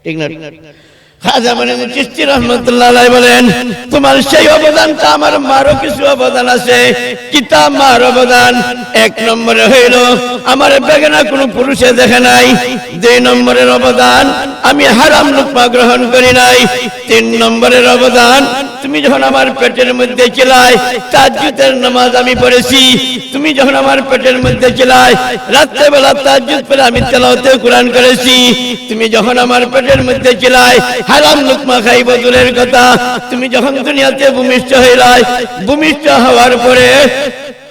ঠিক না? খাজা মঈনুদ্দিন চিশতি রাহমাতুল্লাহ আলাইহি বলেন, তোমার সেই অবদানটা আমার মারও কিছু অবদান আছে। কিতাব মার অবদান 1 নম্বরে হইল আমার বেগানা কোনো পুরুষে দেখে নাই। 2 নম্বরের অবদান আমি হারাম লুকমা গ্রহণ করি নাই। 3 নম্বরের অবদান তুমি যখন আমার পেটের মধ্যে ছিলাই তাহাজ্জুদের নামাজ আমি পড়েছি। তুমি যখন আমার পেটের মধ্যে ছিলাই রাতে বেলা তাহাজ্জুদ পড়ে আমি তেলাওয়াতে কোরআন করেছি। তুমি যখন আমার পেটের মধ্যে ছিলাই হারাম লুকমা খাইব দূরের কথা, তুমি যখন দুনিয়াতে ভূমিষ্ঠ হইলাই, ভূমিষ্ঠ হওয়ার পরে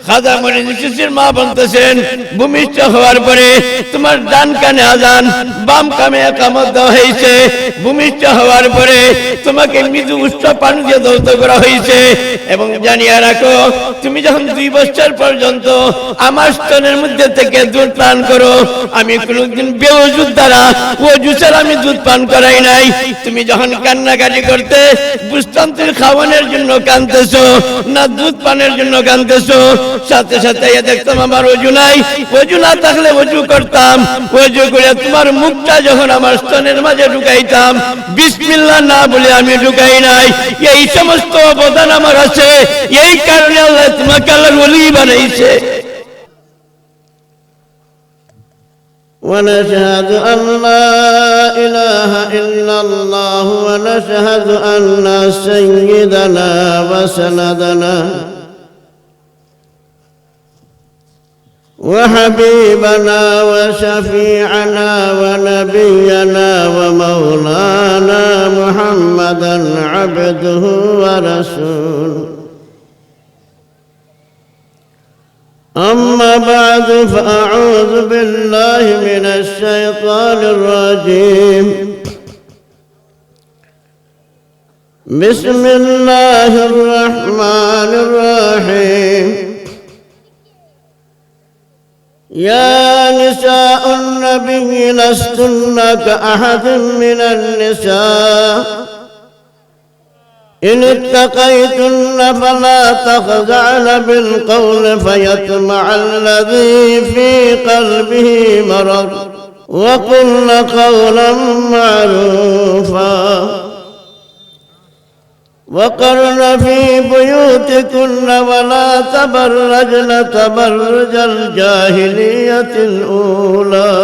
খাজা মঈনুদ্দিন চিশতির মা বলতেছেন, ভূমিষ্ঠ হওয়ার পরে তোমার ডান কানে আযান, বাম কানে ইকামত দেওয়া হয়েছে। ভূমিষ্ঠ হওয়ার পরে তোমাকে মৃদু উষ্ণ পানি দিয়ে দৌত করা হয়েছে। এবং জানিয়ে রাখো, তুমি যখন 2 বছর পর্যন্ত আমার স্তনের মধ্যে থেকে দুধ পান করো, আমি কোনোদিন বেওযুর দ্বারা ওযু ছাড়া আমি দুধ পান করাই নাই। তুমি যখন কান্নাকাটি করতে বুস্তান্তির খাওয়ানোর জন্য কাঁদতেছো না দুধ পানের জন্য কাঁদতেছো, সাথে সাথে দেখতাম আমার ওযু নাই। ওযু না থাকলে ওযু করতাম, ওযু করে তোমার মুখটা যখন আমার স্তনের মাঝে ঢুকাইতাম বিসমিল্লাহ না বলে আমি ঢুকাই নাই। এই সমস্ত অবদান আমার আছে, এই কারণে আল্লাহ তোমাকে আল্লাহর ওলি বানাইছে। ونشهد أن لا إله إلا الله ونشهد أن سيدنا وسندنا وحبيبنا وشفيعنا ونبينا ومولانا محمدا عبده ورسوله. أما بعد فأعوذ بالله من الشيطان الرجيم. بسم الله الرحمن الرحيم. يا نساء النبي لستن كأحد من النساء إن اتقيتن فلا تخضعن بالقول فيطمع الذي في قلبه مرض وقلن قولا معروفا وقرن في بيوتكن ولا تبرجن تبرج الجاهلية الأولى.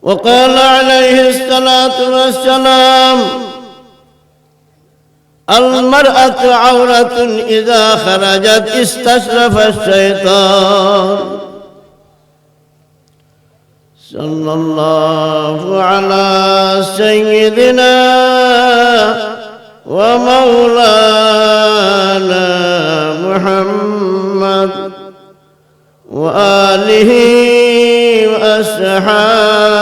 وقال عليه الصلاة والسلام المرأة عورة إذا خرجت استشرف الشيطان. صلى الله على سيدنا ومولانا محمد وآله وأصحابه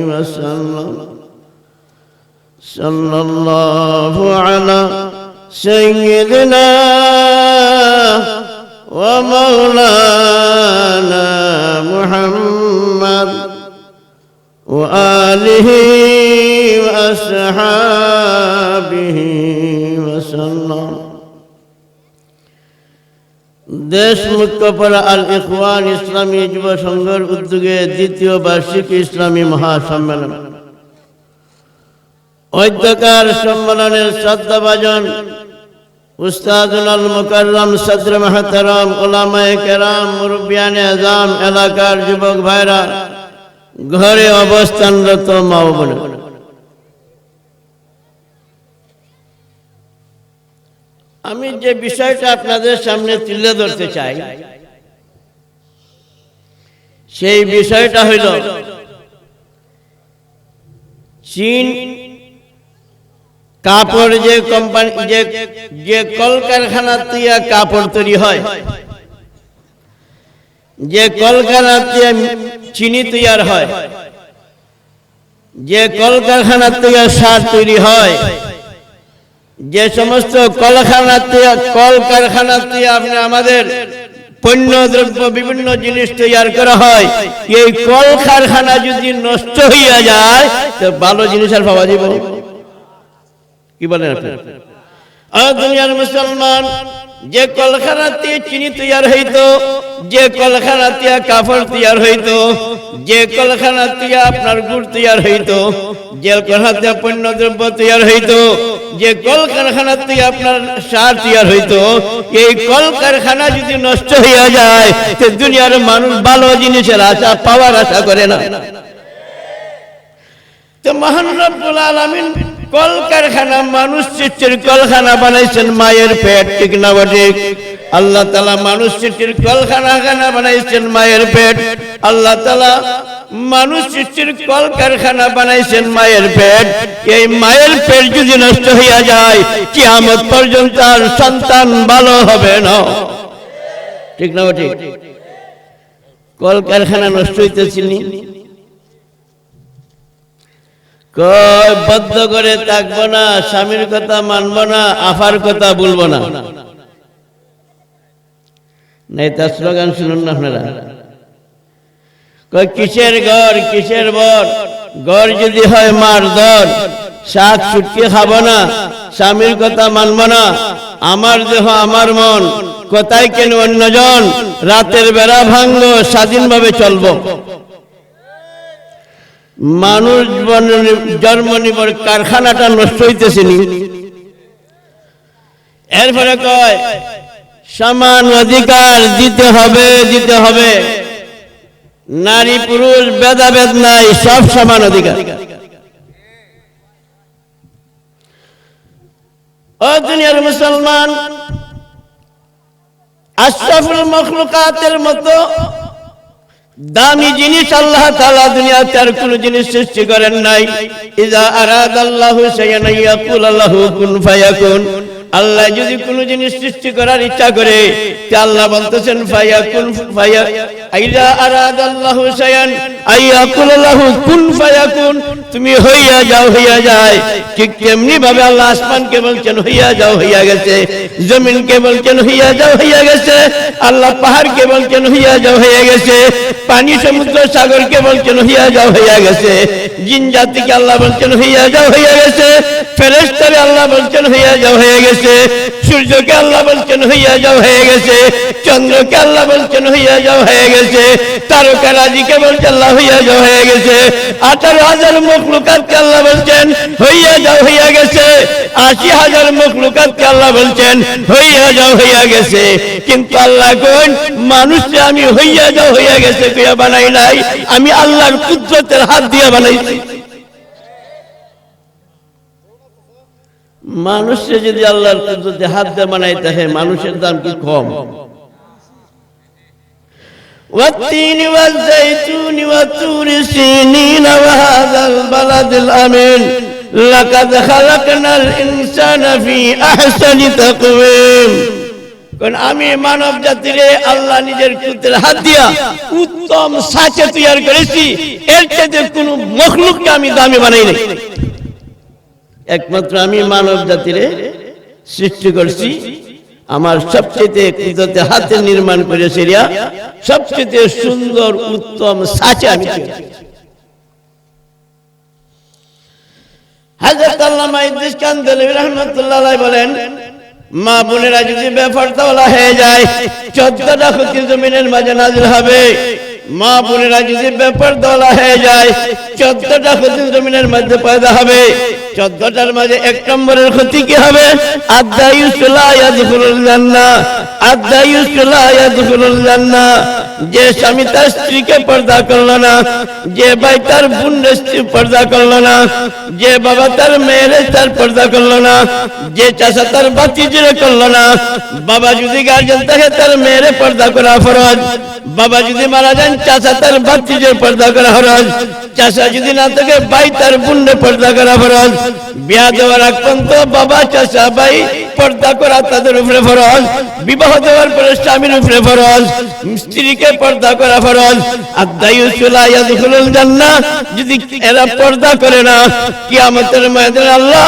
وسلم. صلى الله على سيدنا ومولانا محمد وآله وأصحابه وسلم. দেশ মুক্তপাড়া আল ইখওয়ান ইসলামী যুব সংঘের উদ্যোগে ২য় বার্ষিক ইসলামী মহাসম্মেলন অধ্যকার সম্মেলনের শ্রদ্ধাভাজন উস্তাদুল আল মুকাররম সদর মুহতারাম উলামায়ে কেরাম মুরব্বিয়ানে আযম এলাকার যুবক ভাইরা ঘরে অবস্থানরত মা ও বোনেরা, আমি যে বিষয়টা আপনাদের সামনে তুলে ধরতে চাই সেই বিষয়টা হইল চীন কাপড় যে কোম্পানি যে কলকারখানা থেকে কাপড় তৈরি হয়, যে কলকারখানা থেকে চিনি তৈরি হয়, যে কলকারখানা থেকে সার তৈরি হয়, যে সমস্ত কলকারখানা থেকে আপনি আমাদের পণ্য দ্রব্য বিভিন্ন জিনিস তৈরি করা হয়, এই কলকারখানা যদি নষ্ট হইয়া যায় তো ভালো জিনিস আর পাওয়া যাবে? কি বলেন আপনি? দুনিয়ার মুসলমান যে কলকারাতে চিনি তৈয়ার হইতো, যে কলকারাতে কাপড় তৈয়ার হইতো, যে কলকারাতে আপনার গুড় তৈয়ার হইতো, যে কলকারাতে পণ্য দ্রব্য তৈয়ার হইতো, যে কলকারখানাতে আপনার সার তৈয়ার হইতো, এই কলকারখানা যদি নষ্ট হইয়া যায় তো দুনিয়ার মানুষ ভালো জিনিসের আশা পাওয়ার আশা করে না। তো মহান রব্বুল আলামিন কলকারখানা মানুষ সৃষ্টির কলখানা বানাইছেন মায়ের পেট, ঠিক না ঠিক? আল্লাহ তাআলা মানুষ সৃষ্টির কলকারখানা বানাইছেন মায়ের পেট। আল্লাহ তাআলা মানুষ সৃষ্টির কলকারখানা বানাইছেন মায়ের পেট। এই মায়ের পেট যদি নষ্ট হইয়া যায় কিয়ামত পর্যন্ত আর সন্তান ভালো হবে না, ঠিক না ঠিক? কলকারখানা নষ্ট হইতেছিনি, কয় বদ্ধ করে থাকবো না, স্বামীর কথা মানবো না, আফার কথা বলবো না। নাই তার স্লোগান শুনুন না আপনারা। কয় কিসের ঘর কিসের বর, ঘর যদি হয় মার দর, শাক সুটকি খাবো না, স্বামীর কথা মানবো না, আমার দেহ আমার মন, কোথায় কেন অন্যজন, রাতের বেড়া ভাঙবো, স্বাধীনভাবে চলবো। মানুষ জন্ম নিবার কারখানাটা নষ্ট হইতেছিনি। এরপরে কয় সমান অধিকার দিতে হবে, দিতে হবে, নারী পুরুষ ভেদাভেদ নাই, সব সমান অধিকার। ও দুনিয়ার মুসলমান, আশরাফুল মখলুকাতের মতো দামি জিনিস আল্লাহ তাআলা দুনিয়াতে আর কোন জিনিস সৃষ্টি করেন নাই। ইজা আরাদাল্লাহু শাইআন ইয়াকুল লাহু কুন ফায়াকুন। আল্লাহ যদি কোন জিনিস সৃষ্টি করার ইচ্ছা করে তে আল্লাহ বলতেছেন ফায়াকুন, ইজা আরাদাল্লাহু শাইআন ইয়াকুল লাহু কুন ফায়াকুন, তুমি হইয়া যাও, হইয়া যায়। ঠিক তেমনি ভাবে আল্লাহ আসমানকে বলছেন হইয়া যাও, হইয়া গেছে। জমিনকে বলছেন হইয়া যাও, হইয়া গেছে। আল্লাহ পাহাড়কে বলছেন হইয়া যাও, হইয়া গেছে। পানি সমুদ্র সাগরকে বলছেন হইয়া যাও, হইয়া গেছে। জিন জাতিকে আল্লাহ বলছেন হইয়া যাও, হইয়া গেছে। ফেরেশতারে আল্লাহ বলছেন হইয়া যাও, হয়ে গেছে। সূর্যকে আল্লাহ বলছেন হইয়া যাও, হয়ে গেছে। চন্দ্রকে আল্লাহ বলছেন হইয়া যাও, হয়ে গেছে। তারকারাজিকে বলছেন আল্লাহ হইয়া যাও, হয়ে গেছে। 18,000 মখলুকাতকে আল্লাহ বলছেন হইয়া যাও, হইয়া গেছে। 80,000 মখলুকাতকে আল্লাহ বলছেন হইয়া যাও, হইয়া গেছে। কিন্তু আল্লাহ কোন মানুষকে আমি হইয়া যাও, হইয়া গেছে কইয়া বানাই নাই, আমি আল্লাহর কুদরতের হাত দিয়ে বানাইছি। মানুষে যদি আল্লাহর কুদরতে হাত দিয়ে বানাইতে হয়, মানুষের দাম কি কম? والتين والزيتون وطور سينين وهذا البلد الأمين لقد خلقنا الإنسان في أحسن تقويم। কারণ আমি মানব জাতিরে আল্লাহ নিজের কুদরতের হাত দিয়া উত্তম সাঁচে তৈরি করেছি, এর চাইতে কোনো মখলুককে আমি দামি বানাই নাই। একমাত্র আমি মানব জাতিরে সৃষ্টি করছি, আমার সবচেয়ে কুদরতে হাতে নির্মাণ করেছি, সবচেয়ে সুন্দর উত্তম সাঁচে আমি তৈরি করেছি। হযরত আল্লামা ইদ্রিস কান্দেলভী রাহমাতুল্লাহ আলাইহি বলেন, মা বোনেরা যদি বেপরদা হয়ে যায় 14টা ক্ষতি জমিনের মাঝে নাযিল হবে। মা বোনেরা যদি বেপরদা হয়ে যায় 14টা ক্ষতি জমিনের মধ্যে পয়দা হবে। 14টার মাঝে 1 নম্বরের ক্ষতি কি হবে? আদায়ুসলা ইয়াদখুলুল জান্নাহ, আদায়ুসলা ইয়াদখুলুল জান্নাহ। যে স্বামী তার স্ত্রীকে পর্দা করলো না, যে ভাই তার বোনের স্ত্রী পর্দা করলো না, যে বাবা তার মেয়ের তার পর্দা করলো না, যে চাচা তার ভাতিজিরে করলো না। বাবা যদি গার্জেন থাকে তার মেয়েরে পর্দা করা ফরজ। বাবা যদি মারা যান চাচা তার ভাতিজির পর্দা করা ফরজ। চাচা যদি না থাকে ভাই তার বোনের পর্দা করা ফরজ। বিয়া দেওয়ার আগ পর্যন্ত বাবা চাচা ভাই পর্দা করা তাদের উপরে ফরজ। বিবাহ দেওয়ার পরে স্বামীর উপরে ফরজ, স্ত্রীকে পর্দা করা ফরজ। আদায়ুসলা ইয়াদখুলুল জান্নাহ, যদি এরা পর্দা করে না কিয়ামতের ময়দানে আল্লাহ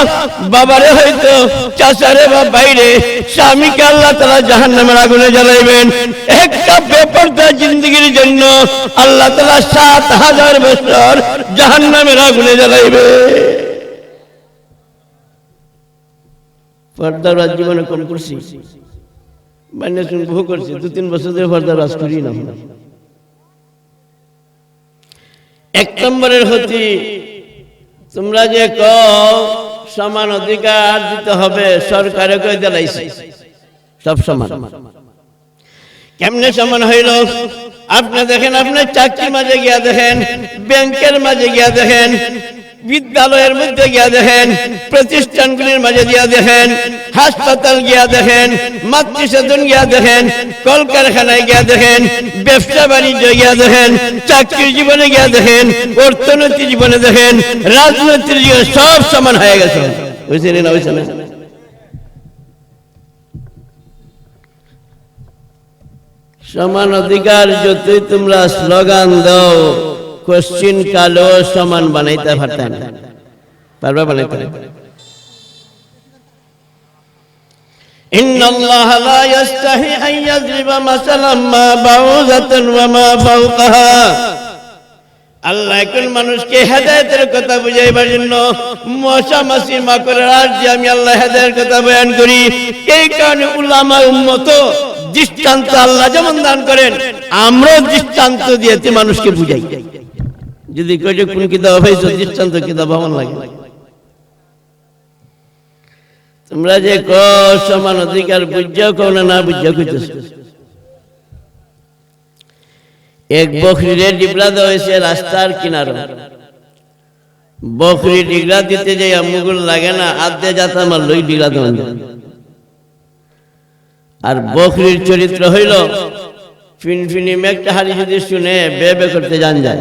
বাবারে হয়তো চাচারে বা বাইরে স্বামীকে আল্লাহ তাআলা জাহান্নামের আগুনে জ্বালাইবেন। একটা বেপরদা জিন্দেগির জন্য আল্লাহ তাআলা 7,000 বছর জাহান্নামের আগুনে জ্বালাইবে। পর্দার জীবনে কম করছি, মানে শুন বহু করছি 2-3 বছর ধরে পর্দা রাজ করি না। 1 নম্বরের হতি তোমরা যে কও সমান অধিকার দিতে হবে, সরকারে কই দিলাইছে সব সমান। কেমনে সমান হইল? আপনি দেখেন, আপনার চাকরির মাঝে গিয়া দেখেন, ব্যাংকের মাঝে গিয়া দেখেন, বিদ্যালয়ের মধ্যে গিয়া দেখেন, প্রতিষ্ঠানগুলির মাঝে গিয়া দেখেন, হাসপাতাল গিয়া দেখেন, মাতৃসদন গিয়া দেখেন, কলকারখানায় গিয়া দেখেন, ব্যবসা বাণিজ্য গিয়া দেখেন, চাকরির জীবনে গিয়া দেখেন, অর্থনৈতিক জীবনে দেখেন, রাজনৈতিক জীবনে সব সমান হয়ে গেছে। বুঝছেন না? বুঝছেন না? সমান অধিকার যতই তোমরা স্লোগান দাও, কোশ্চিন কালো সমান বানাইতে পারতেন, পারবা বানাইতে? ইন্নাল্লাহ লা ইস্তাহি আন ইয়াযরিবা মাসালাম মা বাউযাতান ওয়া মা ফাওকাহা। আল্লাহ কোন মানুষকে হেদায়েতের কথা বুঝাইবার জন্য মশা মাছি মাকড়ের আর যে আমি আল্লাহ হেদায়েতের কথা বয়ান করি, এই কারণে উলামা উম্মত দৃষ্টান্ত আল্লাহ যেমন দান করেন, আমরা দৃষ্টান্ত দিয়েছি মানুষকে বুঝাই। যদি কইছে কোন কিতাব হইছে দৃষ্টান্ত কিতাব ভালো লাগে। তোমরা যে সমান অধিকার বুঝাও কোন না বুঝাও কইতেছ। এক বকরিরে ডিবলা দেওয়া হয়েছে রাস্তার কিনারে। বকরি ডিগলা দিতে যাই মুগুল লাগে না, আদে যাতা আমার লই ডিগলা দেওয়া। আর বকরির চরিত্র হইল ফিনফিনি মেঘটা হারি যদি শুনে বে বে করতে জান যায়।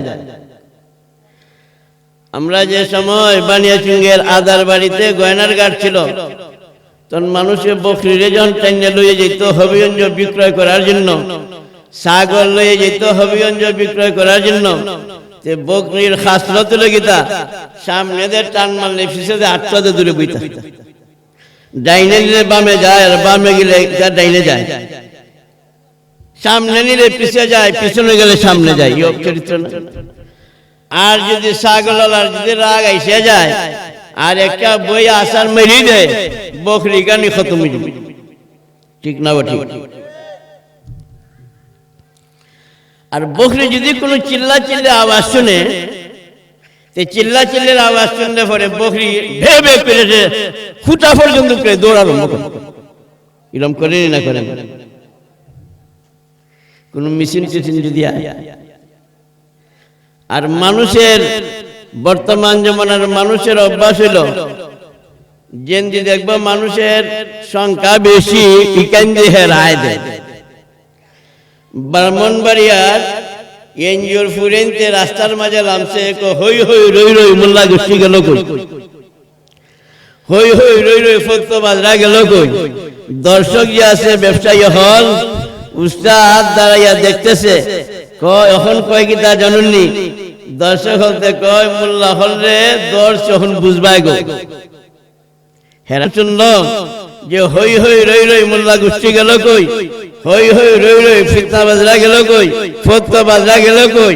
আমরা যে সময় বানিয়াচুঙ্গের আদার বাড়িতে গয়নার ঘাট ছিল, তখন মানুষে বকরিরে যখন টাইনে লইয়ে যেত হবিগঞ্জ বিক্রয় করার জন্য, ছাগল লইয়ে যেত হবিগঞ্জ বিক্রয় করার জন্য, বকরির খাসলত লগিতা সামনে দিয়ে টান মারলে পিছিয়ে 8 দূরে বইতা। ডাইনে নিলে বামে যায়, আর বামে গেলে ডাইনে যায়, সামনে নিলে পিছিয়ে যায়, পিছনে গেলে সামনে যায়। চরিত্র না? আর যদি ছাগল আর যদি রাগ আইসে যায় আর একটা বই আসার মেরি দেয়, বকরি গানি খতম হয়ে যাবে। ঠিক না? ঠিক। আর বকরি যদি কোনো চিল্লা চিল্লে আওয়াজ শুনে, চিল্লা চিল্লের আওয়াজ শুনলে পরে বকরি ভেবে পেরেছে খুঁটা পর্যন্ত দৌড় আরম্ভ করে। এরকম করেন না করেন? কোন মেশিন টেশিন যদি আর মানুষের বর্তমান জমানার মানুষের অভ্যাস হলো, যেন দেখবা মানুষের সংখ্যা বেশি ইকান দিয়ে রায় দেয়। ব্রাহ্মণবাড়িয়ার এনজিওর ফুরেনতে রাস্তার মাঝে নামছে, হই হই রই রই মোল্লা গোষ্ঠী গেল কই, হই হই রই রই ফতোয়াবাজরা গেল কই। দর্শক যে আছে ব্যবসায়ী হল, উস্তাদ দাঁড়াইয়া দেখতেছে, কয় এখন কয় কি তা জানুননি? দর্শক হলতে কয় মোল্লা হল রে দর্শক বুঝবাই গো। হেরা শুনল যে হই হই রই রই মোল্লা গোষ্ঠী গেল কই, হই হই রই রই ফিতনাবাজরা গেল কই, ফতোয়াবাজরা গেল কই।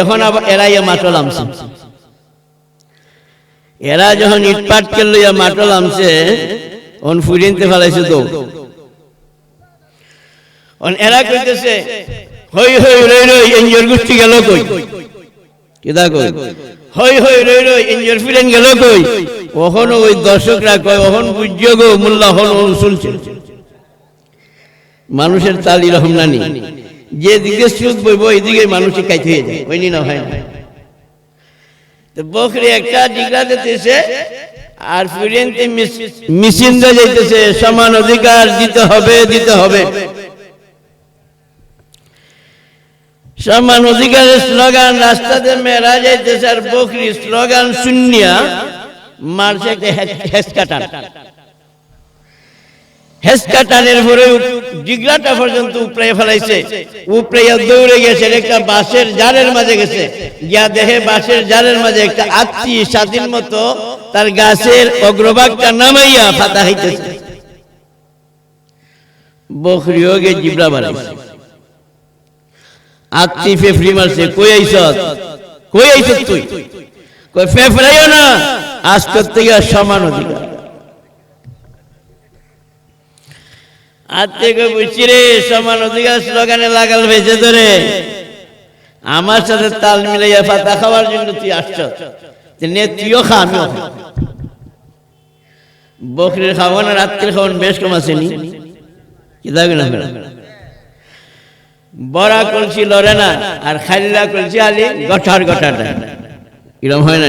এখন আবার এরাই মাটল আমছে। এরা যখন ইটপাট কে লইয়া মাটল আমছে, অন ফুরিনতে ফেলাইছে তো এরা কইতেছে হই হই রই রই এনজিওর গোষ্ঠী গেল কই, কিদা কই হই হই রই রই এনজিওর ফিরেন গেল কই। ওখন ওই দর্শকরা কয় ওখন বুঝিও গো মোল্লা হল শুনছে। মানুষের তালি রহম নানি, যেদিকে সুদ বইব এইদিকে মানুষে কাইতে হয়ে যায়, হয়নি না? হয় না? তো বকরি একটা ডিগরা দিতেছে আর ফিরেনতে মিছিল যাইতেছে, সমান অধিকার দিতে হবে, দিতে হবে। সমান অধিকারের স্লোগান রাস্তাতে মেরা যাইতেছে, আর বকরি স্লোগান শুনিয়া মারছে একটা হেসকাটান। হেসকাটানের পরে ডিগলাটা পর্যন্ত উপরে ফেলাইছে, উপরে দৌড়ে গেছে, একটা বাঁশের জারের মাঝে গেছে, গিয়া দেখে বাঁশের জারের মাঝে একটা আত্মী স্বাধীন মতো তার গাছের অগ্রভাগটা নামাইয়া ফাতা হইতেছে। বকরিও গে জিবরা বাড়াইছে, আত্মী ফেফড়ি মারছে, কই আইছ, কই আইছ তুই? কই ফেফড়াইও না, আজ করতে গিয়ে সমান অধিকার। আর থেকে বুঝছি রে সমান অধিকার স্লোগানে লাগাল ভেজে ধরে আমার সাথে তাল মিলাইয়া পাতা খাওয়ার জন্য তুই আসছ, তুইও খা আমিও খা। বকরির খাওয়ান আর রাত্রির খাওয়ান বেশ কম আসেনি, কি দাবি না বড়া কলছি লড়ে না আর খালিলা কলছি আলি গঠার গঠাটা এরকম হয় না।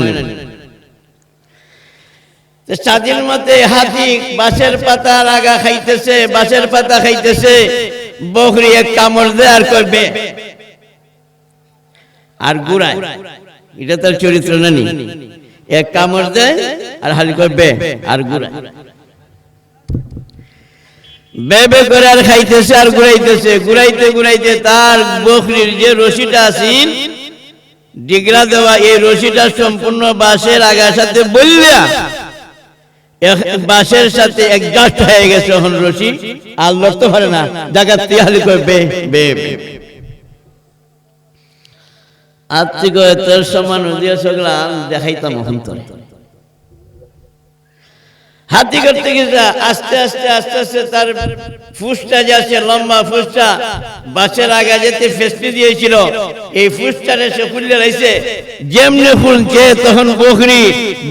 স্বাধীন মতে হাতি বাঁশের পাতার আগা খাইতেছে, বাঁশের পাতা খাইতেছে, বকরি এক কামড় দেয় আর করবে আর গুড়ায়, এটা তার চরিত্র না নি, এক কামড় দেয় আর হালি করবে আর গুড়ায়, বেবে করে আর খাইতেছে আর ঘুরাইতেছে, ঘুরাইতে ঘুরাইতে তার বকরির যে রশিটা আছিল ডিগরা দেওয়া, এই রশিটা সম্পূর্ণ বাঁশের আগার সাথে বললিয়া বাঁশের সাথে একজাস্ট হয়ে গেছে। এখন রশি আর লড়তে পারে না, জায়গা তিয়ালি করবে বে আত্মিক তোর সমান দিয়ে সগলা দেখাইতাম এখন তোর হাতি করতে গেছে। আস্তে আস্তে আস্তে আস্তে তার ফুসটা যাচ্ছে, লম্বা ফুসটা বাঁশের আগা যেতে ফেসতে দিয়েছিল, এই ফুসটারে সে খুললে রয়েছে, যেমনি খুলছে তখন বকরি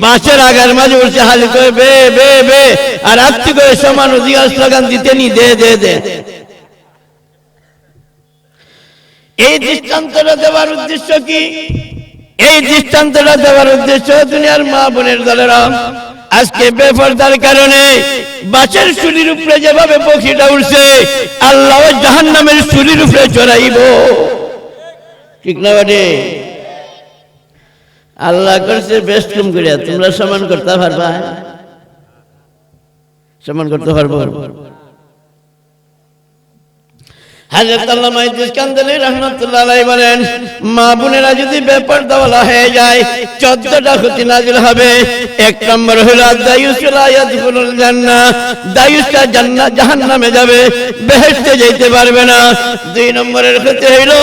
বাঁশের আগার মাঝে উঠছে, হালি করে বে বে বে আর আত্মিক সমান অধিকার স্লোগান দিতে নি দে দে দে। এই দৃষ্টান্তটা দেওয়ার উদ্দেশ্য কি? এই দৃষ্টান্তটা দেওয়ার উদ্দেশ্য দুনিয়ার মা বোনের দলেরা আজকে বেপরদার কারণে বাঁশের চুলির উপরে যেভাবে পক্ষীটা উঠছে, আল্লাহ জাহান্নামের চুলির উপরে চড়াইব, ঠিক না বাটে? আল্লাহ করছে বেশ কম করিয়া, তোমরা সমান করতে পারবা? সমান করতে পারবো? হযরত আল্লামা ইদ্রিস কান্দালী রাহমাতুল্লাহ আলাইহি বলেন, মা বোনেরা যদি বেপরদাওয়ালা হয়ে যায় 14টা ক্ষতি নাজিল হবে। এক নম্বর হলো দায়ুস লা ইয়াদখুলুল জান্নাহ, দায়ুসটা জাহান্নামে যাবে, বেহেশতে যেতে পারবে না। 2 নম্বরের ক্ষতি হলো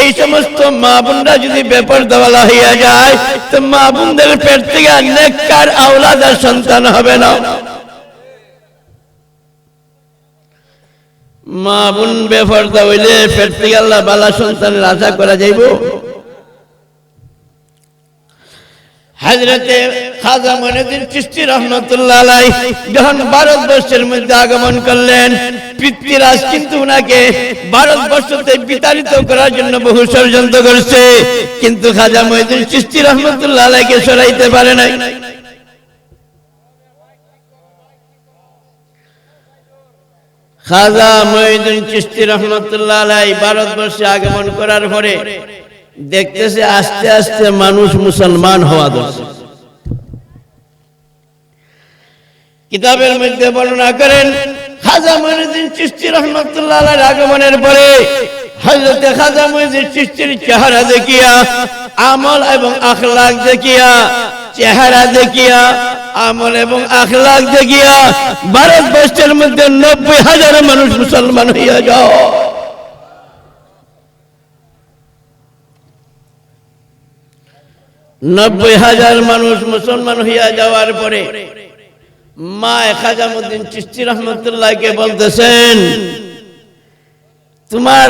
এই সমস্ত মা বোনরা যদি বেপরদাওয়ালা হয়ে যায় তো মা বোনদের পেট থেকে নেককার আওলাদ আর সন্তান হবে না। মা বোন বেপরদা হইলে পেট থেকে আল্লাহ বালা সন্তানের আশা করা যাইব? হযরতে খাজা মঈনুদ্দিন চিশতি রাহমাতুল্লাহ আলাইহি যখন ভারতবর্ষের মধ্যে আগমন করলেন, পৃথ্বীরাজ কিন্তু উনাকে ভারতবর্ষতে বিতাড়িত করার জন্য বহু ষড়যন্ত্র করছে, কিন্তু খাজা মঈনুদ্দিন চিশতি রাহমাতুল্লাহ আলাইহিকে সরাইতে পারে নাই। খাজা মঈনুদ্দিন চিশতি রাহমাতুল্লাহ আলাইহি ভারতবর্ষে আগমন করার পরে দেখতেছে আস্তে আস্তে মানুষ মুসলমান হওয়া ধরছে। কিতাবের মধ্যে বর্ণনা করেন খাজা মঈনুদ্দিন চিশতি রাহমাতুল্লাহ আলাইহির আগমনের পরে হযরত খাজা মঈনুদ্দিন চিশতির চেহারা দেখিয়া, আমল এবং আখলাক দেখিয়া, চেহারা দেখিয়া, আমল এবং আখলাক দেখিয়া ভারতবর্ষের মধ্যে 90,000 মানুষ মুসলমান হইয়া যাও। 90,000 মানুষ মুসলমান হইয়া যাওয়ার পরে মা খাজা মঈনুদ্দিন চিশতি রাহমাতুল্লাহকে বলতেছেন, তোমার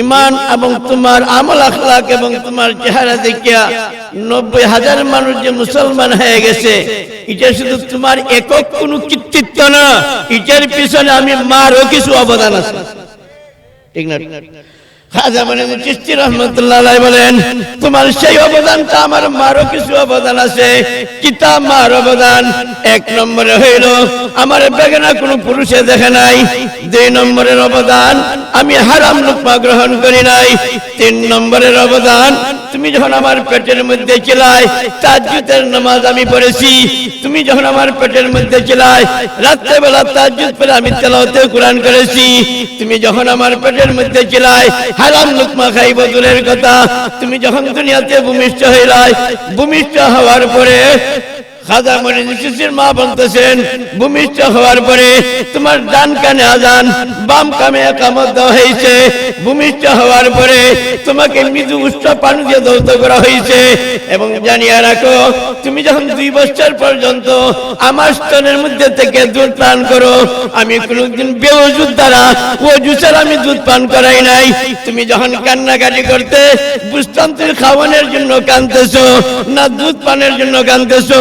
ইমান এবং তোমার আমল আখলাক এবং তোমার চেহারা দেখিয়া 90,000 মানুষ যে মুসলমান হয়ে গেছে, এটা শুধু তোমার একক কোনো কৃতিত্ব না, এটার পিছনে আমি মারও কিছু অবদান আছে, ঠিক না? খাজা মঈনুদ্দিন চিশতি রাহমাতুল্লাহ আলাইহি বলেন, তোমার সেই অবদানটা আমার মারও কিছু অবদান আছে। কিতাব মার অবদান 1 নম্বরে হইল আমার বেগানা কোনো পুরুষে দেখে নাই। 2 নম্বরের অবদান আমি হারাম লুকমা গ্রহণ করি নাই। 3 নম্বরের অবদান তুমি যখন আমার পেটের মধ্যে ছিলাই তাহাজ্জুদের নামাজ আমি পড়েছি। তুমি যখন আমার পেটের মধ্যে ছিলাই রাতে বেলা তাহাজ্জুদ পড়ে আমি তেলাওয়াতে কোরআন করেছি। তুমি যখন আমার পেটের মধ্যে ছিলাই হারাম লুকমা খাইব দূরের কথা, তুমি যখন দুনিয়াতে ভূমিষ্ঠ হইলাই, ভূমিষ্ঠ হওয়ার পরে খাজা মঈনুদ্দিন চিশতির মা বলতেছেন ভূমিষ্ঠ হওয়ার পরে তোমার ডান কানে আজান বাম কানে ইকামত দেওয়া হয়েছে। ভূমিষ্ঠ হওয়ার পরে তোমাকে মৃদু উষ্ণ পানি দিয়ে দৌত করা হয়েছে এবং জানিয়ে রাখো তুমি যখন 2 বছর পর্যন্ত আমার স্তনের মধ্যে থেকে দুধ পান করো, আমি কোনোদিন বেওযুর দ্বারা ওযু ছাড়া আমি দুধ পান করাই নাই। তুমি যখন কান্নাকাটি করতে বুঝতাম তুমি খাওয়ানোর জন্য কাঁদতেছো না দুধ পানের জন্য কাঁদতেছো,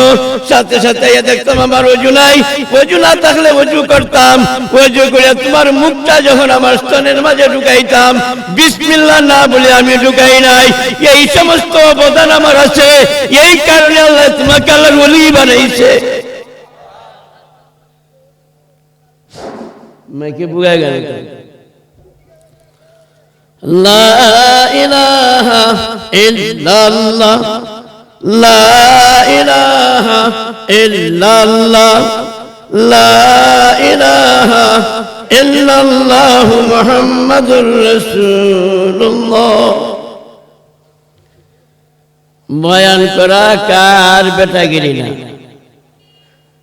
সাথে সাথে দেখতাম আমার ওযু নাই, ওযু না থাকলে ওযু করতাম, ওযু করে তোমার মুখটা যখন আমার স্তনের মাঝে ঢুকাইতাম বিসমিল্লাহ না বলে আমি ঢুকাই নাই। এই সমস্ত অবদান আমার আছে, এই কারণে আল্লাহ তোমাকে আল্লাহর ওলি বানাইছে। মাইকে বুঝা গেল লা ইলাহা ইল্লাল্লাহ লা ইলাহা ইল্লাল্লাহ লা ইলাহা ইল্লাল্লাহ মুহাম্মাদুর রাসূলুল্লাহ। বয়ান করা কার বেটাগিরি না,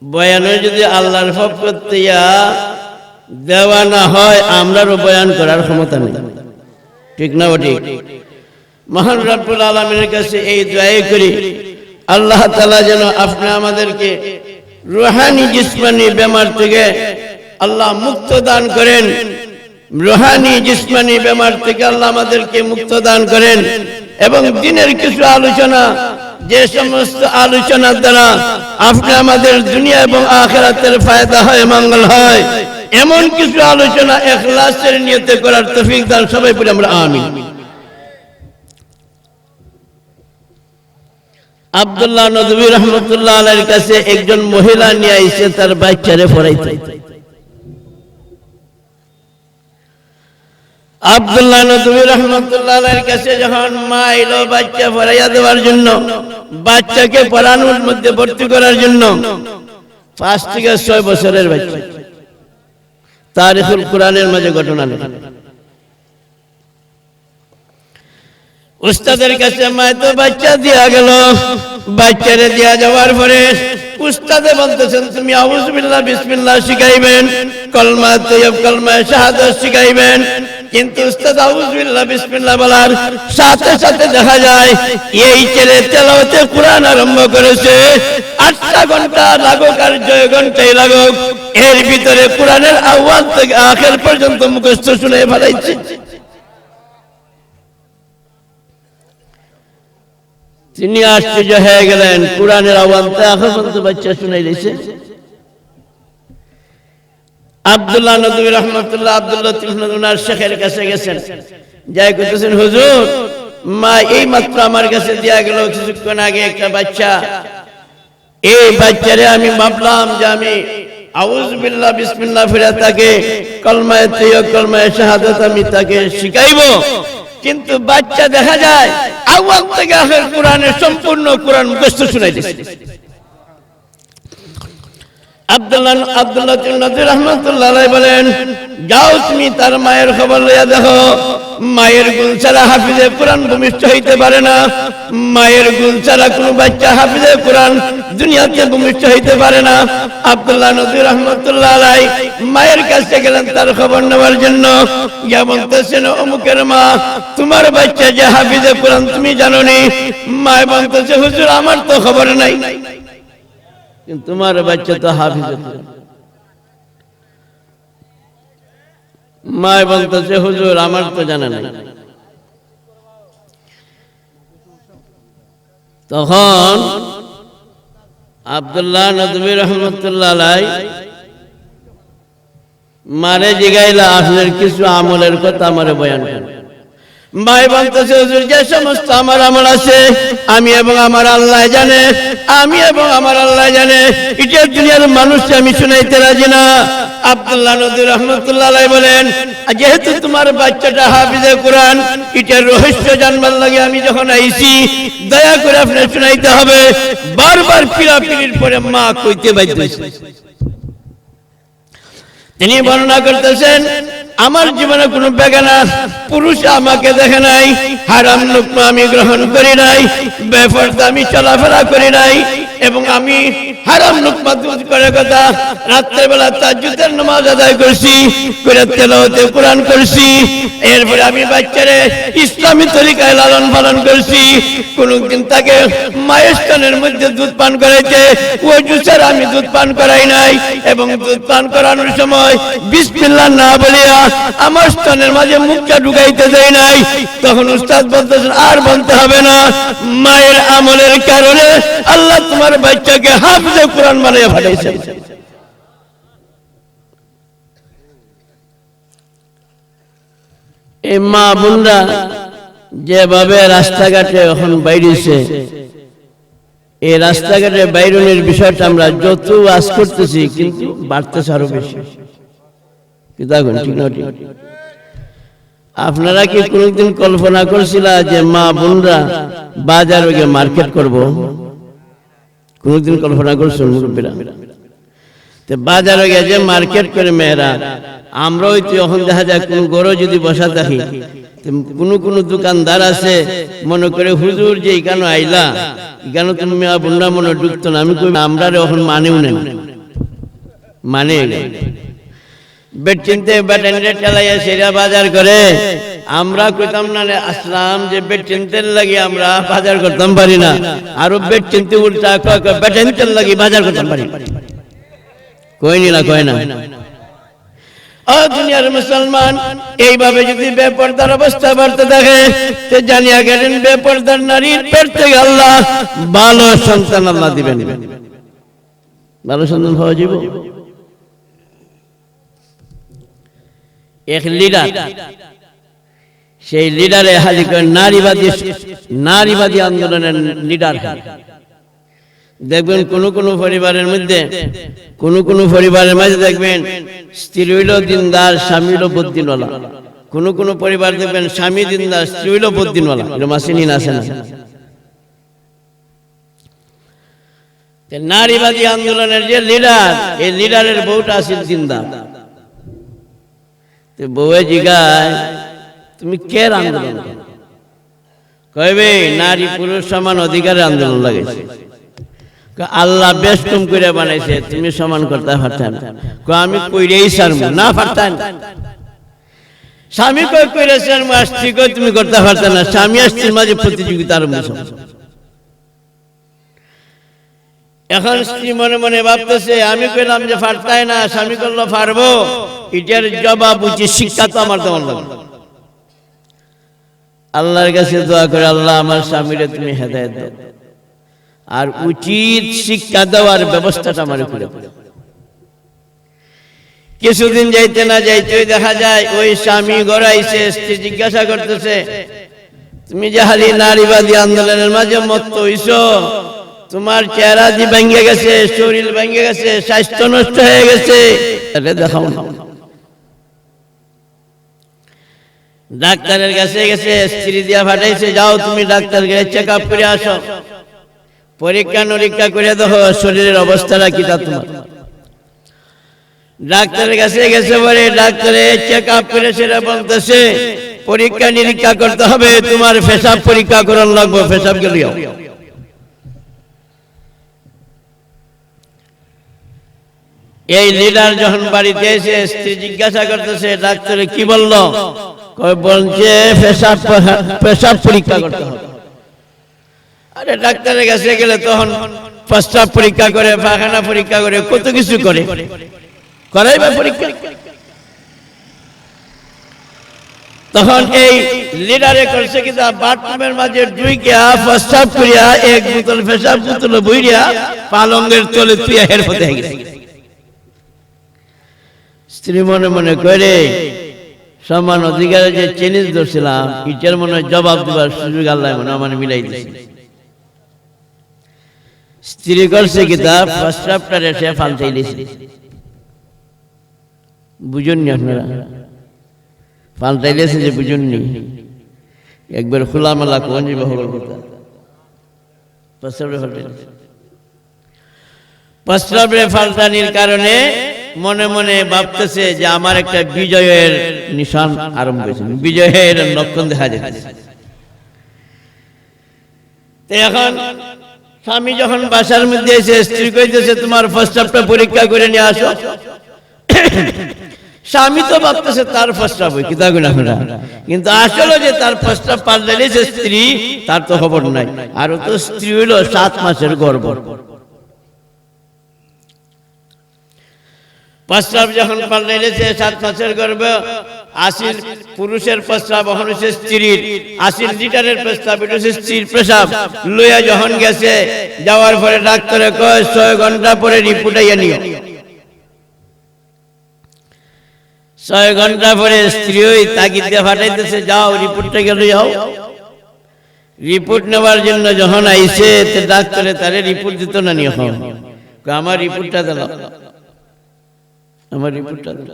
বয়ানে যদি আল্লাহর পক্ষ থেকে দেওয়া না হয় আমরাও বয়ান করার ক্ষমতা নেই, ঠিক না? ঠিক। মহান রব্বুল আলামিনের কাছে এই দোয়াই করি আল্লাহ তাআলা যেন আপনি আমাদেরকে রূহানি জিসমানি বেমার থেকে আল্লাহ মুক্ত দান করেন, রূহানি জিসমানি বেমার থেকে আল্লাহ আমাদেরকে মুক্ত দান করেন এবং দিনের কিছু আলোচনা, যে সমস্ত আলোচনার দ্বারা আপনি আমাদের দুনিয়া এবং আখিরাতের ফায়দা হয়, মঙ্গল হয়, এমন কিছু আলোচনা ইখলাসের নিয়তে করার তৌফিক দান সবাই বলি আমরা আমিন। আব্দুল্লাহ নদভী রহমতুল্লাহ আলাইহির কাছে একজন মহিলা নিয়ে আইছে তার বাচ্চারে পড়াইতে। আব্দুল্লাহ নদভী রহমতুল্লাহ আলাইহির কাছে যখন মা এলো বাচ্চা পড়াইয়া দেওয়ার জন্য, বাচ্চাকে পড়ানোর মধ্যে ভর্তি করার জন্য, 5 থেকে 6 বছরের বাচ্চা, তারিখুল কুরআনের মাঝে ঘটনা নেই। উস্তাদের কাছে মায় তো বাচ্চা দিয়া গেল, বাচ্চারে দিয়া যাওয়ার পরে উস্তাদে বলতেছেন তুমি আউযু বিল্লাহ বিসমিল্লাহ শিখাইবেন, কলমা তৈয়ব কলমা শাহাদাত শিখাইবেন, কিন্তু উস্তাদ আউযু বিল্লাহ বিসমিল্লাহ বলার সাথে সাথে দেখা যায় এই ছেলে তেলাওয়াতে কুরআন আরম্ভ করেছে। 8টা ঘন্টা লাগুক আর 6 ঘন্টাই লাগুক, এর ভিতরে কুরআনের আওয়াজ থেকে আখির পর্যন্ত মুখস্থ শুনে ফেলাইছে। তিনি আশ্চর্য হয়ে গেলেন, কুরআনের আওয়াজ এখন পর্যন্ত বাচ্চা শুনাই দিয়েছে। আব্দুল্লাহ নদভী রহমাতুল্লাহ আব্দুল্লাহ তিলফুনার শেখের কাছে গেছেন, যাই কইতেছেন হুজুর মা এই মাত্র আমার কাছে দেয়া গেল কিছুক্ষণ আগে একটা বাচ্চা, এই বাচ্চারে আমি ভাবলাম যে আমি আউযু বিল্লাহ বিসমিল্লাহ ফিরা তাকে কলমায়ে তৈয়ব কলমায়ে শাহাদাত আমি তাকে শিখাইবো, কিন্তু বাচ্চা দেখা যায় আওয়াজ থেকে আখির কুরআনের সম্পূর্ণ কুরআন মুখস্থ শুনাই দিছে। আব্দুল্লাহ নদভী রহমাতুল্লাহ আলাইহি বলেন যাও তুমি তার মায়ের খবর লইয়া দেখো, মায়ের গুণ ছাড়া হাফিজে কুরআন ভূমিষ্ঠ হইতে পারে না, মায়ের গুণ ছাড়া কোনো বাচ্চা হাফিজে কুরআন দুনিয়াতে ভূমিষ্ঠ হইতে পারে না। আব্দুল্লাহ নদভী রহমাতুল্লাহ আলাইহি মায়ের কাছে গেলেন তার খবর নেওয়ার জন্য, গিয়া বলতেছেন অমুকের মা তোমার বাচ্চা যে হাফিজে কুরআন তুমি জানো নি? মায় বলতেছে হুজুর আমার তো খবর নাই, কিন্তু তোমার বাচ্চা তো হাফিজে কুরআন। মায় বলতেছে হুজুর আমার তো জানা নাই। তখন আব্দুল্লাহ নদভী রহমাতুল্লাহ আলাইহি মারে জিগাইলা আপনার কিছু আমলের কথা আমারে বয়ান করেন। মাই বলতেছে হুজুর যে সমস্ত আমার আমল আছে আমি এবং আমার আল্লাহ জানে, আমি এবং আমার আল্লাহ জানে, এটা দুনিয়ার মানুষকে আমি শুনাইতে রাজি না। আব্দুল্লাহ নদভী রহমাতুল্লাহ আলাইহি বলেন যেহেতু তোমার বাচ্চাটা হাফিজে কুরআন, এটার রহস্য জানবার লাগে আমি যখন আইছি, দয়া করে আপনি শুনাইতে হবে। বারবার পিড়াপিড়ির পরে মা কইতে বাধ্য হইছে। তিনি বর্ণনা করতেছেন আমার জীবনে কোনো বেগানা পুরুষ আমাকে দেখে নাই, হারাম লুকমা আমি গ্রহণ করি নাই, বেপরদা আমি চলাফেরা করি নাই, এবং আমি হারাম লুকমা দুধ করে কথা রাত্রেবেলা তাহাজ্জুদের নামাজ আদায় করছি, করে তেলাওয়াতে কোরআন করছি, এরপরে আমি বাচ্চারে ইসলামী তরিকায় লালন পালন করছি। কোনদিন তাকে মায়ের স্তনের মধ্যে দুধ পান করাইতে ওই জুসের আমি দুধ পান করাই নাই, এবং দুধ পান করানোর সময় বিসমিল্লাহ না বলিয়া আমার স্তনের মাঝে মুখটা ঢুকাইতে দেয় নাই। তখন উস্তাদ বলতেছেন আর বলতে হবে না, মায়ের আমলের কারণে আল্লাহ তোমার বাচ্চাকে হাফেজে কোরআন বানিয়ে পাঠাইছেন। এই মা বোনরা যেভাবে রাস্তাঘাটে এখন বাইরেছে, এই রাস্তাঘাটে বাইরনের বিষয়টা আমরা যত আজ করতেছি কিন্তু বাড়তেছে আরো বেশি। ঠিক না? আপনারা কি কোনদিন কল্পনা করছিলা যে মা বোনরা বাজারে গিয়ে মার্কেট করব? কোনদিন কল্পনা করছেন মুরব্বীরা? তো বাজারে গিয়ে যে মার্কেট করে মেয়েরা, আমরাও তো এখন দেখা যায় কোন গরো যদি বসা থাকি, কোন দোকানদার আছে মনে করে হুজুর যে এখানে আইলা, এখানে তুমি মা বোনরা মনে ঢুকতো না। আমি কই আমরা এখন মানেও নেন, মানে বেড চিনতে বেটেন্ডে চালাইয়া সেরা বাজার করে। আমরা কইতাম না আসলাম যে বেড চিনতে লাগি আমরা বাজার করতাম পারি না, আরো বেড চিনতে উল্টা বেটেন্ডে লাগি বাজার করতাম পারি। কইনি না, কয় না। দুনিয়ার মুসলমান এইভাবে যদি বেপরদার অবস্থা বাড়তে থাকে, তো জানিয়া গেলেন বেপরদার নারীর পেট থেকে আল্লাহ ভালো সন্তান আল্লাহ দিবেন। ভালো সন্তান পাওয়া যাবে। এক লিডার, সেই লিডারে হালি করে নারীবাদী আন্দোলনের লিডার। দেখবেন কোন পরিবারের মধ্যে দেখবেন স্ত্রী হইল দিনদার, স্বামী হইল বদ্দিনওয়ালা। কোন পরিবার দেখবেন স্বামী দিনদার, স্ত্রী হইল বদ্দিনওয়ালা। এরকম আসেনি না? আসে না? নারীবাদী আন্দোলনের যে লিডার, এই লিডারের বউটা আছিল দিনদার। বউয়ে জিগায় তুমি কে আন্দোলন কইবে? নারী পুরুষ সমান অধিকারের আন্দোলন লাগাইছে। আল্লাহ বেষ্টম করে বানাইছে, তুমি সমান করতে পারতেন? আমি কইরেই সারমু না, পারতেন। স্বামী কইরেছেন স্ত্রী কই তুমি করতে পারতেন না। স্বামী স্ত্রীর মাঝে প্রতিযোগিতার মতো। এখন স্ত্রী মনে মনে ভাবতেছে আমি কইলাম যে পারতাই না, স্বামী করলো পারবো। এটার জবাব উচিত শিক্ষা তো আমার দেওয়ার লাগবে। আল্লাহর কাছে দোয়া করে, আল্লাহ আমার স্বামীরে তুমি হেদায়েত দাও, আর উচিত শিক্ষা দেওয়ার ব্যবস্থাটা আমার করে। কিছুদিন যাইতে না যাইতে দেখা যায় ওই স্বামী গড়াইছে, স্ত্রী জিজ্ঞাসা করতেছে তুমি যে হালি নারীবাদী আন্দোলনের মাঝে মত্ত হইছো, তোমার চেহারা দি ভেঙে গেছে, শরীর ভেঙে গেছে, স্বাস্থ্য নষ্ট হয়ে গেছে, দেখাও না। ডাক্তারের কাছে গেছে, স্ত্রী দিয়া পাঠাইছে যাও তুমি ডাক্তার কাছে চেক আপ করে আসো, পরীক্ষা নিরীক্ষা করে দেখো শরীরের অবস্থাটা কি তা তোমার। ডাক্তারের কাছে গেছে পরে ডাক্তারে চেক আপ করে সেটা বলতেছে পরীক্ষা নিরীক্ষা করতে হবে, তোমার পেশাব পরীক্ষা করার লাগবে, পেশাব গেলিও। এই লিডার যখন বাড়িতে এসে স্ত্রী জিজ্ঞাসা করতেছে ডাক্তারে কি বললো, বলছে পেশাব পরীক্ষা করতে হবে। আরে ডাক্তারের কাছে গেলে তখন প্রস্রাব পরীক্ষা করে, পায়খানা পরীক্ষা করে, কত কিছু করে, করাইবা পরীক্ষা। তখন এই লিডারে করছে কি বাথরুমের মাঝে ঢুইয়া প্রস্রাব করিয়া এক বোতল পেশাব বোতল বইরিয়া পালঙ্গের তলে তুইয়া হের পথে গেছে। স্ত্রী মনে মনে করে সমান অধিকারে যে চ্যালেঞ্জ ধরছিলাম ইটার মনে জবাব দেবার সুযোগ আল্লাহ মনে আমার মিলাই দিয়েছে। স্ত্রী করছে কি তা প্রস্রাবটা রেখে ফালতাই দিয়েছে। বুঝুননি আপনারা? পাল্টাই দিয়েছে যে বুঝুননি, একবার খোলামেলা কোন প্রস্রাবে ফালটানির কারণে মনে মনে ভাবতেছে যে আমার একটা বিজয়ের নিশান আরম্ভ হয়েছে, বিজয়ের লক্ষণ দেখা যাচ্ছে। এখন স্বামী যখন বাসার মধ্যে এসে স্ত্রী কইতেছে তোমার প্রস্তাবটা পরীক্ষা করে নিয়ে আসো, স্বামী তো ভাবতেছে তার প্রস্তাব কি তা গুণা করা, কিন্তু আসলে যে তার প্রস্তাব পাল্টালে যে স্ত্রী তার তো খবর নাই। আর ও তো স্ত্রী হইল 7 মাসের গর্ভ। প্রস্তাব যখন পাল্টাইলেছে 7 মাসের গর্ভে, 80 পুরুষের প্রস্তাব এখন হচ্ছে স্ত্রীর, 80 লিটারের প্রস্তাব এটা হচ্ছে স্ত্রীর প্রস্তাব লইয়া যখন গেছে, যাওয়ার পরে ডাক্তারে কয় 6 ঘন্টা পরে রিপোর্ট আইয়া নিও। 6 ঘন্টা পরে স্ত্রী ওই তাগিদ দিয়ে ফাটাইতেছে, যাও রিপোর্টটা গেল যাও। রিপোর্ট নেওয়ার জন্য যখন আইছে ডাক্তারে তারে রিপোর্ট দিত না নিয়ে, আমার রিপোর্টটা দিল, আমার রিপোর্টটা দিল।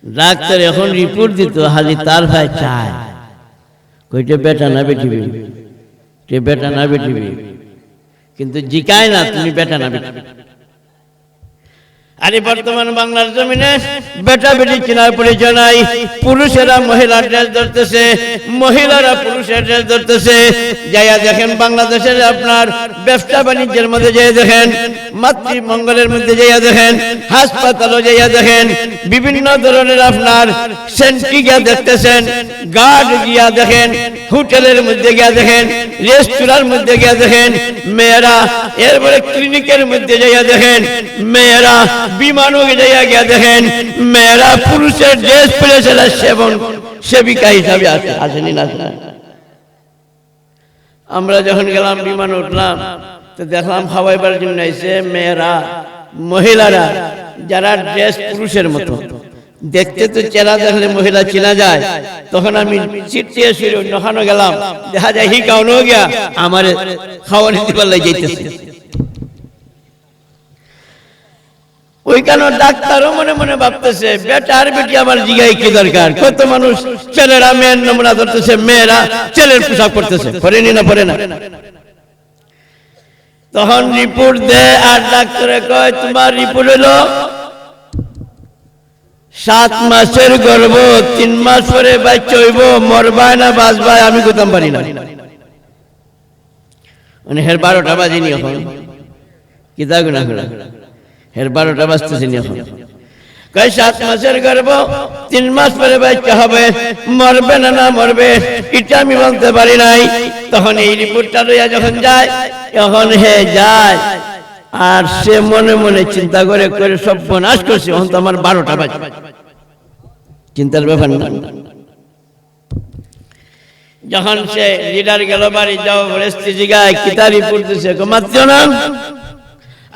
ডাক্তার এখন রিপোর্ট দিত, হাজি তার ভাই চায় কইতে বেটা না বেটিবি, বেটা না বেটিবি, কিন্তু জিকায় না তুমি বেটা না বেটিবি। আরে বর্তমান বাংলার জমিনে বেটা বেটি চিনার পরিচয় নাই। পুরুষেরা মহিলার ড্রেস ধরতেছে, মহিলারা পুরুষের ড্রেস ধরতেছে। যাইয়া দেখেন বাংলাদেশের আপনার ব্যবসা বাণিজ্যের মধ্যে যাইয়া দেখেন, মাতৃমঙ্গলের মধ্যে যাইয়া দেখেন, হাসপাতালও যাইয়া দেখেন, বিভিন্ন ধরনের আপনার সেন্ট্রি গিয়া দেখতেছেন, গার্ড গিয়া দেখেন, হোটেলের মধ্যে গিয়া দেখেন, রেস্তোরাঁর মধ্যে গিয়া দেখেন মেয়েরা, এরপরে ক্লিনিকের মধ্যে যাইয়া দেখেন মেয়েরা, বিমানও যাইয়া গিয়া দেখেন মেয়েরা পুরুষের ড্রেস পরে সেটা সেবিকা হিসাবে আসেনি না। আমরা যখন গেলাম বিমানে উঠলাম তো দেখলাম খাওয়াইবার জন্য আইছে মেয়েরা, মহিলারা যারা ড্রেস পুরুষের মতো দেখতে, তো চেহারা দেখলে মহিলা চেনা যায়। তখন আমি চিটচিয়ে শুরু নখানো গেলাম, দেখা যায় হি কাউনো গিয়া আমার খাওয়া নিতে পারলে যাইতেছে। ওইখানে ডাক্তারও মনে মনে ভাবতেছে বেটা আর বেটি আমার জিগাই কি দরকার, কত মানুষ ছেলেরা মেয়ের নমুনা ধরতেছে, মেয়েরা ছেলের পোশাক পরতেছে, পরেনি না পরে না। তখন রিপোর্ট দেয় আর ডাক্তারে কয় তোমার রিপোর্ট হলো 7 মাসের গর্ভ, 3 মাস পরে বাচ্চা হইব, মরবায় না বাঁচবায় আমি কোথাও পারি না। মানে হের 12টা বাজেনি এখন, কি তা গুণা করে হের 12টা বাজতেছে নি এখন। কয় 7 মাসের গর্ভ, 3 মাস পরে বাচ্চা হবে, মরবে না না মরবে এটা আমি বলতে পারি নাই। তখন এই রিপোর্টটা লইয়া যখন যায়, এখন হে যায় আর সে মনে মনে চিন্তা করে করে সব নাশ করছে, এখন তো আমার 12টা বাজে, চিন্তার ব্যাপার না। যখন সে লিডার গেল বাড়ি, যাও বলে স্ত্রী জিগায় কিতা রিপোর্ট দিছে, মাত্র না,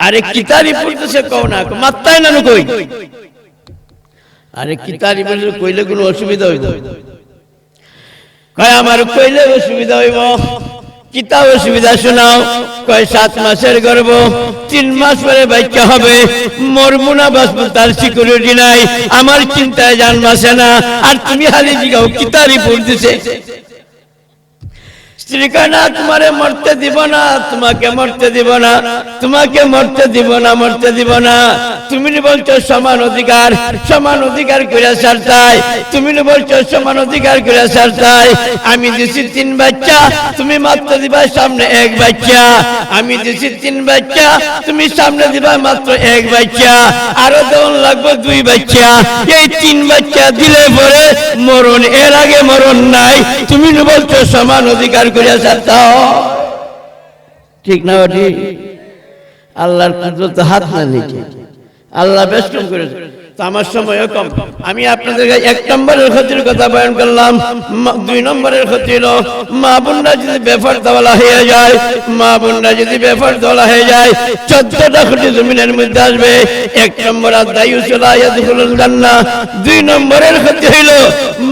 আরে কিতা রিপোর্ট দিছে কও না, মাত্তাই না কই, আরে কিতা রিপোর্ট কইলে কোনো অসুবিধা হইতো, কয় আমার কইলে অসুবিধা হইব, কিতা অসুবিধা শোনাও। কয় 7 মাসের গর্ভ, 3 মাস পরে বাচ্চা হবে, মরবো না বাঁচবো তার সিকিউরিটি নাই, আমার চিন্তায় জান বাঁচে না, আর তুমি হালি জিগাও কিতা রিপোর্ট দিছে। স্ত্রী কয় না তোমারে মরতে দিব না, তোমাকে মরতে দিব না, তোমাকে মরতে দিব না, মরতে দিব না। তুমি বলছো সমান অধিকার, সমান অধিকার করে ছাড়তাই, তুমি বলছো সমান অধিকার করে ছাড়তাই। আমি দিছি 3 বাচ্চা, তুমি মাত্র দিবা সামনে 1 বাচ্চা, আমি দিছি 3 বাচ্চা, তুমি সামনে দিবা মাত্র 1 বাচ্চা, আরো দেওয়ান লাগবে 2 বাচ্চা। এই 3 বাচ্চা দিলে পরে মরণ, এর আগে মরণ নাই। তুমি বলছো সমান অধিকার করে ছাড়তাও, ঠিক না? ঠিক। আল্লাহর কুদরত হাত না নিচে, আল্লাহ বেষ্টন করেছে। তো আমার সময়ও কম, আমি আপনাদের 1 নম্বরের ক্ষতির কথা বয়ান করলাম। 2 নম্বরের ক্ষতি হলো মা বোনরা যদি বেপরদাওয়ালা হয়ে যায়, মা বোনরা যদি বেপরদাওয়ালা হয়ে যায় 14টা ক্ষতি জমিনের মধ্যে আসবে। 1 নম্বর আদায়ুসলা ইয়াদখুলুল জান্নাহ। 2 নম্বরের ক্ষতি হইল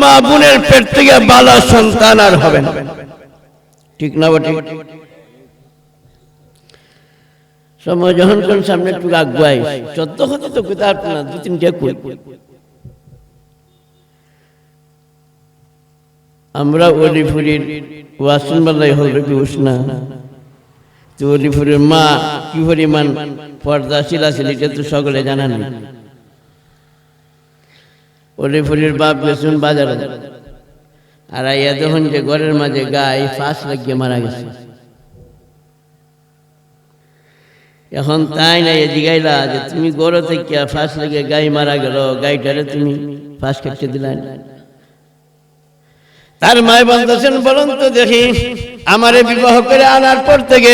মা বোনের পেট থেকে বালা সন্তান আর হবে না, ঠিক না? ঠিক। সময় যখন কোন সামনে একটু আগুয়াই 14 ক্ষতি তো কোথায় আপনার 2-3টা কই। আমরা ওলি ফুরির ওয়াসুন বাল্লাই হল রবি উষ্ণা তো অলিপুরের মা কি পরিমাণ পর্দাশীল আছিল এটা তো সকলে জানা নেই। অলিপুরের বাপ গেছেন বাজারে, আর আইয়া যখন যে ঘরের মাঝে গাই ফাঁস লাগিয়ে মারা গেছে। এখন তাই না জিগাইলা যে তুমি গড় থেকে ফাঁস লেগে গাই মারা গেল, গাইটারে তুমি ফাঁস কাটতে দিলেন। তার মায় বলতেছেন বলুন তো দেখি, আমারে বিবাহ করে আনার পর থেকে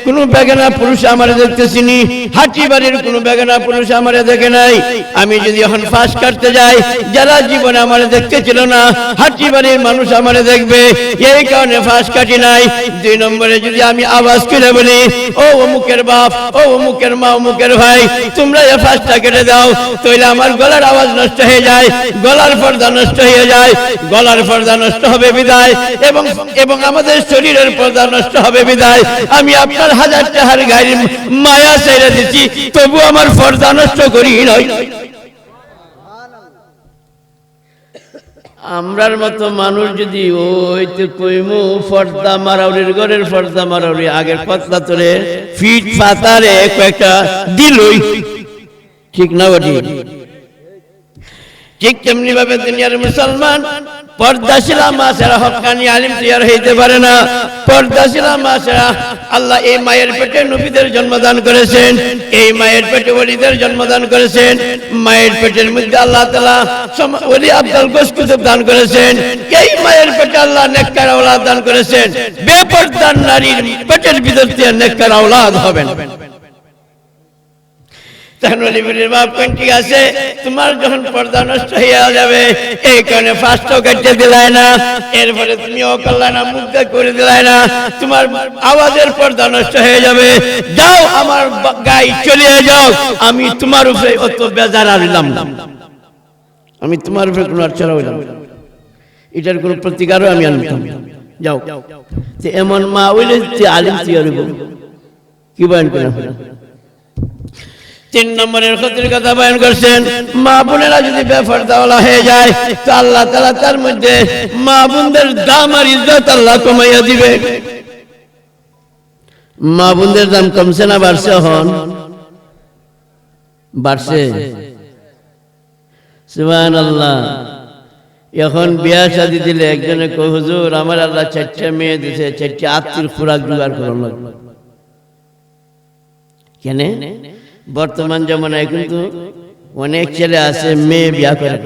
কোনো বেগানা পুরুষ আমারে দেখতেছিনি, হাঁটি বাড়ির কোনো বেগানা পুরুষ আমারে দেখে নাই। আমি যদি এখন ফাঁস কাটতে যাই, যারা জীবনে আমারে দেখতে ছিল না হাঁটি বাড়ির মানুষ আমারে দেখবে, এই কারণে ফাঁস কাটি নাই। 2 নম্বরে যদি আমি আওয়াজ করে বলি, ও অমুকের বাপ, ও অমুকের মা, অমুকের ভাই, তোমরা এই ফাঁসটা কেটে দাও, তাহলে আমার গলার আওয়াজ নষ্ট হয়ে যায়, গলার পর্দা নষ্ট হয়ে যায়। গলার পর্দা নষ্ট হবে বিদায় এবং আমাদের শরীরের পর্দা নষ্ট হবে বিদায় আমি আপনার 1000 টাকার গাড়ির মায়া ছেড়ে দিচ্ছি, তবু আমার পর্দা নষ্ট করি নয়। আমরার মতো মানুষ যদি ওই তো কইমু পর্দা মারাউরির ঘরের পর্দা মারাউরি আগের পতলা তোরে ফিট পাতারে কয়েকটা দিলই, ঠিক না বটি? ঠিক তেমনি ভাবে দুনিয়ার মুসলমান পর্দাশীলা মা ছাড়া হক্কানি আলিম তৈরি হইতে পারে না। পর্দাশীলা মা ছাড়া আল্লাহ এই মায়ের পেটে নবীদের জন্মদান করেছেন, এই মায়ের পেটে ওলিদের জন্মদান করেছেন, মায়ের পেটের মধ্যে আল্লাহ তাআলা ওলি আব্দুল গোস কুতুব দান করেছেন, এই মায়ের পেটে আল্লাহ নেককার আওলাদ দান করেছেন। বেপর্দা নারীর পেটের ভিতর দিয়ে নেককার আওলাদ হবেন। ঠিক আছে, তোমার যখন পর্দা নষ্ট হয়ে যাবে এই কারণে ফাঁসটাও কেটে দিলাই না, এরপরে তুমি অকল্যাণ না, মুগ্ধ করে দিলাই না, তোমার আওয়াজের পর্দা নষ্ট হয়ে যাবে। যাও আমার গাই চলে যাও, আমি তোমার উপরে অত বেজার হইলাম না, আমি তোমার উপরে কোনো আচ্ছা হইলাম, এটার কোনো প্রতিকারও আমি আনতাম। যাও এমন মা হইলে আলিম তৈরি কি বয়ান করে। 3 নম্বরের ক্ষতির কথা বয়ান করছেন, মা বোনেরা যদি বেপরদাওয়ালা হয়ে যায় তো আল্লাহ তাআলা তার মধ্যে মা বোনদের দাম আর ইজ্জত আল্লাহ কমাইয়া দিবে। মা বোনদের দাম কমছে না বাড়ছে? হন বাড়ছে, সুবহানাল্লাহ। এখন বিয়া শাদী দিলে একজনে কয় হুজুর আমার আল্লাহ 4টা মেয়ে দিছে, 4টা আত্মীর খোরাক জোগাড় করার লাগবে। কেন? বর্তমান জমানায় কিন্তু অনেক ছেলে আছে মেয়ে বিয়া করে,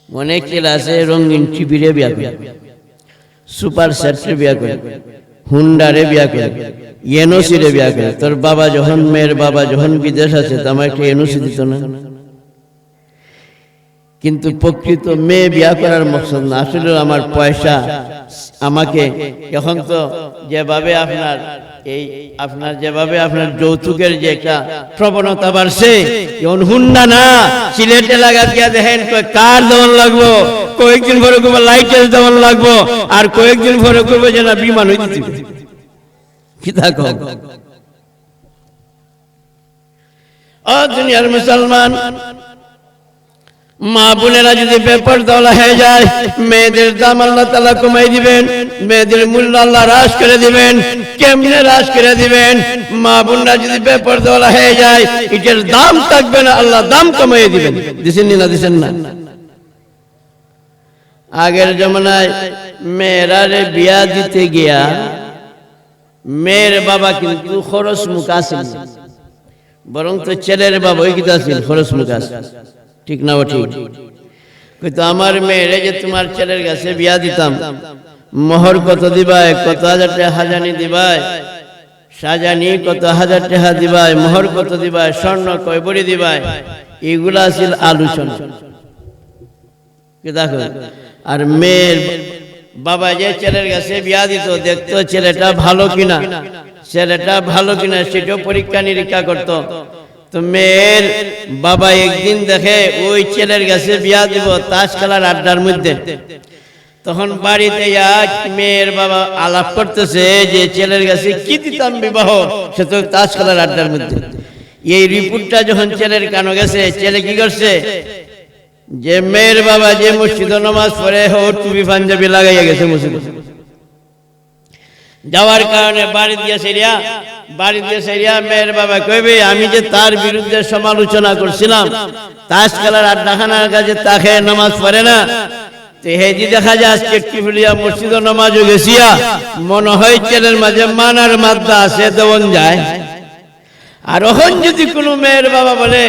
অনেক ছেলে আছে রঙিন টিভিরে বিয়া করে, সুপার সেটে বিয়া করে, হুন্ডারে বিয়া করে, এনওসিরে বিয়া করে। তোর বাবা যখন, মেয়ের বাবা যখন বিদেশ আছে তো আমার একটা এনওসি দিত না? কিন্তু প্রকৃত মেয়ে বিয়া করার মকসদ না, আসলে আমার পয়সা আমাকে এখন তো যেভাবে আপনার যৌতুকের যে একটা প্রবণতা বাড়ছে, হুন্ডা না সিলেটে লাগা দিয়া দেখেন কার দেওয়ান লাগবো, কয়েকদিন পরে করবো লাইটের দেওয়ান লাগবো, আর কয়েকদিন পরে করবো যে না বিমান হইতে কি থাকো। ও দুনিয়ার মুসলমান, মা বোনেরা যদি বেপরদাওয়ালা হয়ে যায় মেয়েদের দাম আল্লাহ তাআলা কমাই দিবেন, মেয়েদের মূল্য আল্লাহ হ্রাস করে দিবেন। কেমনে হ্রাস করে দিবেন? মা বোনরা যদি বেপরদাওয়ালা হয়ে যায় এটার দাম থাকবে না, আল্লাহ দাম কমাই দিবেন। দিছেন না? দিছেন না? আগের জমানায় মেয়েরা বিয়া দিতে গিয়া মেয়ের বাবা কিন্তু খরচ মুখ আসেন, বরং তো ছেলের বাবা ওই কিন্তু আসেন খরচ মুখ আসেন, ঠিক না? ঠিক। কিন্তু আমার মেয়েরে যে তোমার ছেলের কাছে বিয়া দিতাম, মোহর কত দিবাই, কত 1000 টাকা হাজানি দিবাই, সাজানি কত 1000 টাকা দিবাই, মোহর কত দিবাই, স্বর্ণ কয় বড়ি দিবাই, এগুলা ছিল আলোচনা। দেখো, আর মেয়ের বাবা যে ছেলের কাছে বিয়া দিত দেখতো ছেলেটা ভালো কিনা, ছেলেটা ভালো কিনা সেটাও পরীক্ষা নিরীক্ষা করতো। তো মেয়ের বাবা একদিন দেখে ওই ছেলের কাছে বিয়া দিব তাস খেলার আড্ডার মধ্যে, তখন বাড়িতে মেয়ের বাবা আলাপ করতেছে যে ছেলের কাছে কি দিতাম বিবাহ, সে তো তাস খেলার আড্ডার মধ্যে। এই রিপোর্টটা যখন ছেলের কানে গেছে, ছেলে কি করছে, যে মেয়ের বাবা যে মসজিদে নামাজ পড়ে টুপি পাঞ্জাবি লাগাইয়া গেছে মসজিদে, যাওয়ার কারণে বাড়ি দিয়ে সেরিয়া মেয়ের বাবা কইবে আমি যে তার বিরুদ্ধে সমালোচনা করছিলাম তাস খেলার আড্ডাখানার কাছে তাকে নামাজ পড়ে না হেজি দেখা যায় আজকে টিফলিয়া মসজিদ নামাজও গেছিয়া মনে হয় ছেলের মাঝে মানার মাদ্দা আছে দেওয়ান যায়। আর ওখান যদি কোনো মেয়ের বাবা বলে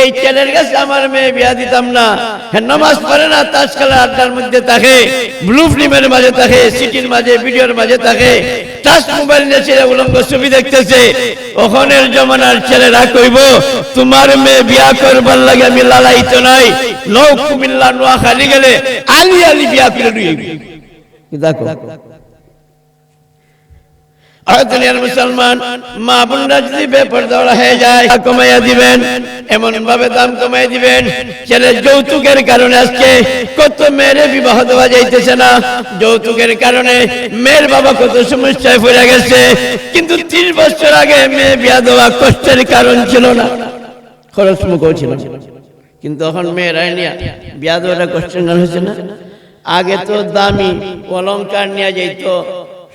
এই ছেলের কাছে আমার মেয়ে বিয়া দিতাম না, নামাজ পড়ে না, তাস খেলার আড্ডার মধ্যে থাকে, ব্লু ফিল্মের মাঝে থাকে, সিটির মাঝে, ভিডিওর মাঝে থাকে, টাচ মোবাইল নিয়ে ছেলে উলঙ্গ ছবি দেখতেছে, ওখানের জমানার ছেলেরা কইব তোমার মেয়ে বিয়া করবার লাগে আমি লালাইতো নাই, নৌ কুমিল্লা নোয়াখালী গেলে আলি আলি বিয়া করে লুই দেখো। দুনিয়ার মুসলমান মা বোনরা যদি বেপরদা হয়ে যায় কমাইয়া দিবেন, এমন ভাবে দাম কমাই দিবেন ছেলের যৌতুকের কারণে আজকে কত মেয়েরে বিবাহ দেওয়া যাইতেছে না, যৌতুকের কারণে মেয়ের বাবা কত সমস্যায় পড়ে গেছে। কিন্তু 30 বছর আগে মেয়ে বিয়া দেওয়া কষ্টের কারণ ছিল না, খরচ মুখও ছিল, কিন্তু এখন মেয়েরাই নিয়ে বিয়া দেওয়াটা কষ্টের কারণ হয়েছে না। আগে তো দামি অলংকার নিয়ে যাইত,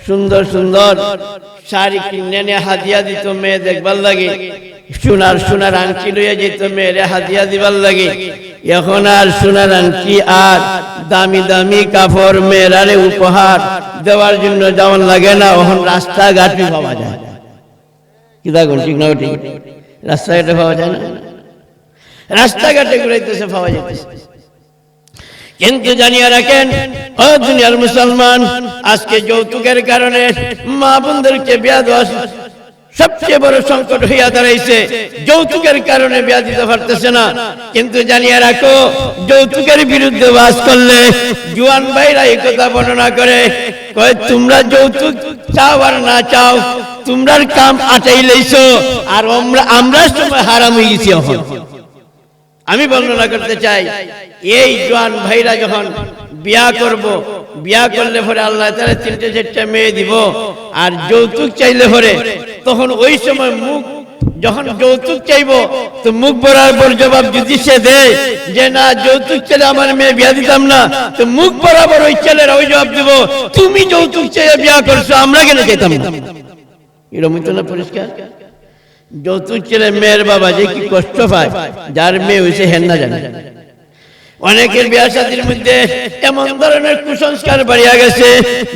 সুন্দর সুন্দর শাড়ি কিনে নিয়ে হাদিয়া দিত মেয়ে দেখবার লাগে, সোনার আংটি লইয়া যেত মেয়েরে হাদিয়া দিবার লাগে। এখন আর সোনার আংটি আর দামি দামি কাপড় মেয়েরারে উপহার দেওয়ার জন্য যেমন লাগে না, এখন রাস্তাঘাটে পাওয়া যায়। কি দেখুন ঠিক না? ঠিক রাস্তাঘাটে পাওয়া যায় না, রাস্তাঘাটে ঘুরাইতেছে পাওয়া যাইতেছে। কিন্তু জানিয়ে রাখেন ও দুনিয়ার মুসলমান, আজকে যৌতুকের কারণে মা বোনদেরকে বিয়া দেওয়া সবচেয়ে বড় সংকট হইয়া দাঁড়াইছে। যৌতুকের কারণে বিয়া দিতে পারতেছে না। কিন্তু জানিয়ে রাখো, যৌতুকের বিরুদ্ধে ওয়াজ করলে জুয়ান ভাইরা এই কথা বর্ণনা করে, কয় তোমরা যৌতুক চাও আর না চাও তোমরার কাম আটাই লইছো, আর আমরা সময় হারাম হয়ে গেছি। এখন আমি বর্ণনা করতে চাই, এই জওয়ান ভাইরা যখন বিয়া করব, বিয়া করলে পরে আল্লাহ তাআলা 3-4টা মেয়ে দিব, আর যৌতুক চাইলে পরে তখন ওই সময় মুখ যখন যৌতুক চাইব তো মুখ বরাবর জবাব যদি সে দেয় যে না যৌতুক চাইলে আমার মেয়ে বিয়া দিতাম না, তো মুখ বরাবর ওই ছেলেরা ওই জবাব দিব তুমি যৌতুক চাইলে বিয়া করছো, আমরা কেন চাইতাম না। এরকম তো না পরিষ্কার। যৌতুক ছেলে মেয়ের বাবা যে কি কষ্ট পায়, যার মেয়ে হয়েছে হেন না জানে। অনেকের বিয়া শাদীর মধ্যে এমন ধরনের কুসংস্কার বাড়িয়া গেছে,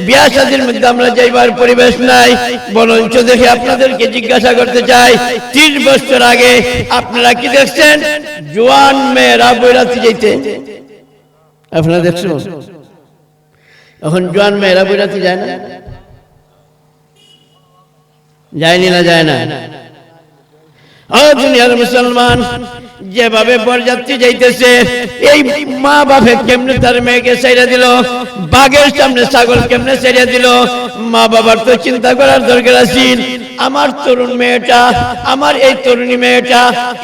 বিয়া শাদীর মধ্যে আমরা যাইবার পরিবেশ নাই। বরঞ্চ দেখে আপনাদেরকে জিজ্ঞাসা করতে চাই, 30 বছর আগে আপনারা কি দেখছেন জওয়ান মেয়েরা বৈরাতি যাইতে? আপনারা দেখছেন? এখন জওয়ান মেয়েরা বৈরাতি যায় না? যায়নি না যায় না? ও দুনিয়ার মুসলমান, যেভাবে বরযাত্রী যাইতেছে, এই মা বাপে কেমনে তার মেয়েকে ছেড়ে দিল, বাঘের সামনে ছাগল কেমনে ছেড়ে দিল। মা বাবার তো চিন্তা করার দরকার আছে, আমার তরুণ মেয়েটা, আমার এই তরুণী মেয়েটা,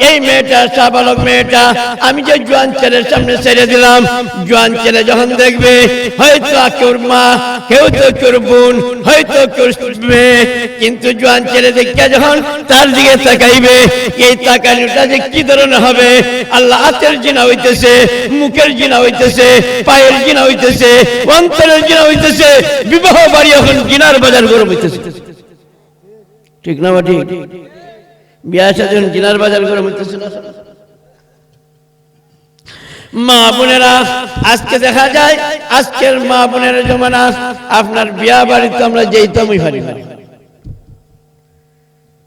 এই মেয়েটা সাবালক মেয়েটা আমি যে জওয়ান ছেলের সামনে ছেড়ে দিলাম, জওয়ান ছেলে যখন দেখবে হয়তো কেউ মা, কেউ তো কেউ বোন, হয়তো কেউ মেয়ে, কিন্তু জওয়ান ছেলে দেখে যখন তার দিকে তাকাইবে, এই তাকানোটা যে কি ধরনের হবে, আল্লাহ হাতের জিনা হইতেছে, মুখের জিনা হইতেছে, পায়ের জিনা হইতেছে, অন্তরের জিনা হইতেছে, বিবাহ বাড়ি এখন জিনার বাজার গরম হইতেছে। ঠিক না? ঠিক। বিয়া শাদী জিনার বাজার গরম হইতেছে না। মা বোনেরা আজকে দেখা যায়, আজকের মা বোনের জমানা, আপনার বিয়া বাড়িতে আমরা যেইতামই পারি না,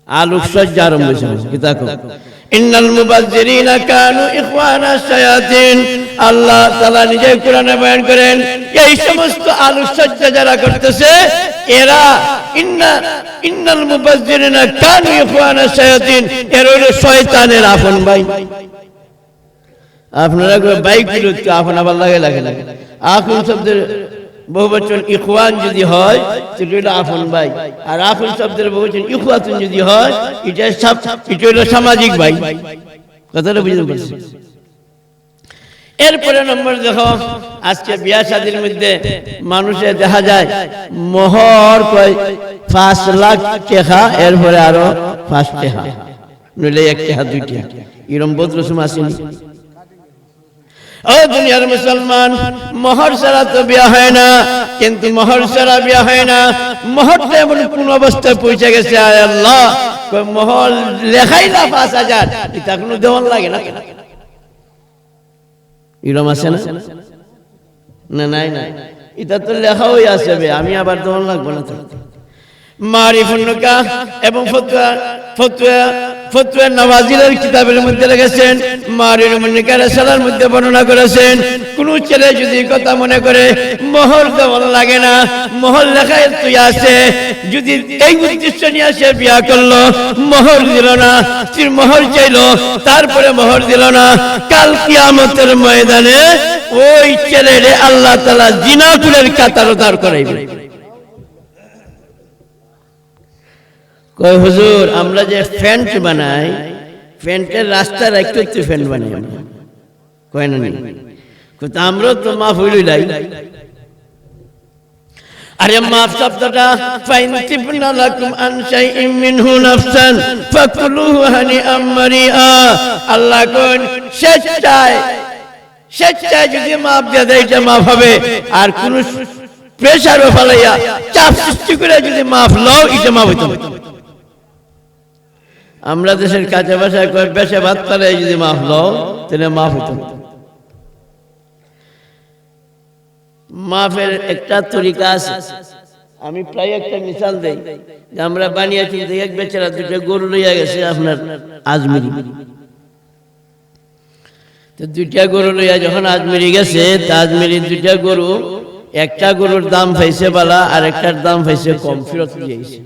আলোকসজ্জা আরম্ভ হয়েছে। কি দেখো, ইন্নাল মুবাজ্জিরিনা কানু ইখওয়ানাশ শায়াতিন, আল্লাহ তাআলা নিজে কোরআনে বয়ান করেন এই সমস্ত আলোকসজ্জা যারা করতেছে এরা ইন্নাল মুবাজ্জিরিনা কানু ইখওয়ানাশ শায়াতিন, এরা হলো শয়তানের আপন ভাই। আপনারা বাইক বিরুদ্ধে আপন আবার লাগে লাগে লাগে, আপন শব্দের বহুবচন ইখওয়ান যদি হয় সেটা হলো আপন ভাই, আর আপন শব্দের বহুবচন ইখওয়াতুন যদি হয় এটা হলো সামাজিক ভাই। কথাটা বুঝতে পারছি? এরপরে নম্বর দেখো, আজকে বিয়া শাদীর মধ্যে মানুষের দেখা যায় মোহর কয় 5 লাখ টাকা, এরপরে আরো 5 টাকা, নইলে 1 টাকা 2 টাকা, এরকম বহুত রসুম আসেনি। ও দুনিয়ার মুসলমান, মোহর ছাড়া তো বিয়া হয় না, কিন্তু মোহর ছাড়া বিয়া হয় না। মোহরটা এমন কোন অবস্থায় পৌঁছে গেছে, আয় আল্লাহ, মোহর লেখাই না 5,000, এটা কোনো দেওয়ান লাগে না। ইরম আছে না? না নাই না, এটা তো লেখা হয়ে আছে, আমি আবার দেওয়ান লাগবো না। তো মারিফুন নিকাহ এবং ফতোয়া নওয়াজিলের কিতাবের মধ্যে লিখেছেন, মারিফুন নিকাহ রাসালার মধ্যে বর্ণনা করেছেন, কোন ছেলে যদি কথা মনে করে মোহর দেওয়ান লাগে না, মোহর লেখায় তুই আছে, যদি এই উদ্দেশ্য নিয়ে আসে বিয়া করলো, মোহর দিল না, মোহর চাইলো, তারপরে মোহর দিল না, কাল কিয়ামতের ময়দানে ওই ছেলেরে আল্লাহ তাআলা জিনাতুলের কাতারে দাঁড় করাইবে। কয় হুজুর, আমরা যে ফ্যান্ট বানাই, ফ্যান্টের রাস্তার একটু ফ্যান্ট বানাই, কয় না নি, আমরা তো মাফ হইলই নাই। আরে মাফ শব্দটা ফাইন তিবনা লাকুম আন শাইইন মিনহু নাফসান ফাকুলুহু হানিআম মারিআ, আল্লাহ কোন স্বেচ্ছায় যদি মাফ দিয়ে দেয় এটা মাফ হবে, আর কোন প্রেসার ফেলাইয়া চাপ সৃষ্টি করে যদি মাফ লও এটা মাফ হইতে হবে। আমরা দেশের কাছে ভাষায় কয় বেশে ভাত ফেলাই যদি মাফ লও তাহলে মাফ হইতে হবে। মাফের একটা তরিকা আছে, আমি প্রায় একটা মিসাল দেই, যে আমরা বানিয়েছি, এক বেচারা দুটো গরু লইয়া গেছে আপনার আজমিরি, তো দুইটা গরু লইয়া যখন আজমিরি গেছে, আজমিরি দুইটা গরু, একটা গরুর দাম পাইছে বালা, আর একটার দাম পাইছে কম, ফেরত দিয়েছে।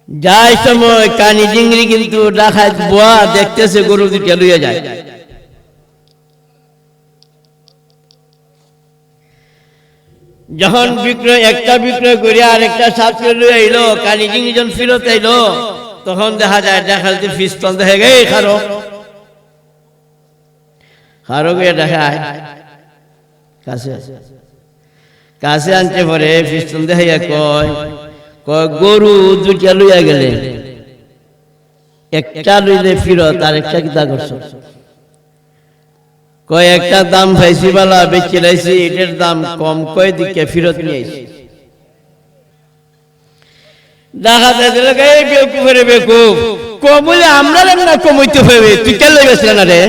যাই সময় কানি জিংড়ি কিন্তু ডাকাত বুয়া দেখতেছে গরু দুইটা লইয়া যায়, যখন একটা বিক্রয় করে আর একটা সাথে লইয়া আইলো, কানি জিংড়ি যখন ফেরত আইলো, তখন দেখা যায় ডাকাতে পিস্তল দেখে গে খারো গিয়ে দেখায় কাছে আনতে পরে পিস্তল দেখাইয়া কয় গরু দুইটা লইয়া গেলে, একটা লইলে ফিরত, আর একটা কিতা করছো? কয় একটা দাম পাইছি বালা, বেচে লাইছি, এটার দাম কম, কয় দিকে ফিরত নিয়ে আইছি। ডাকাতে দিল এই বেকুফের বেকুফ, কমলে আমরা না কমাইতে হবে, তুই কেন লেগেছিল না রে,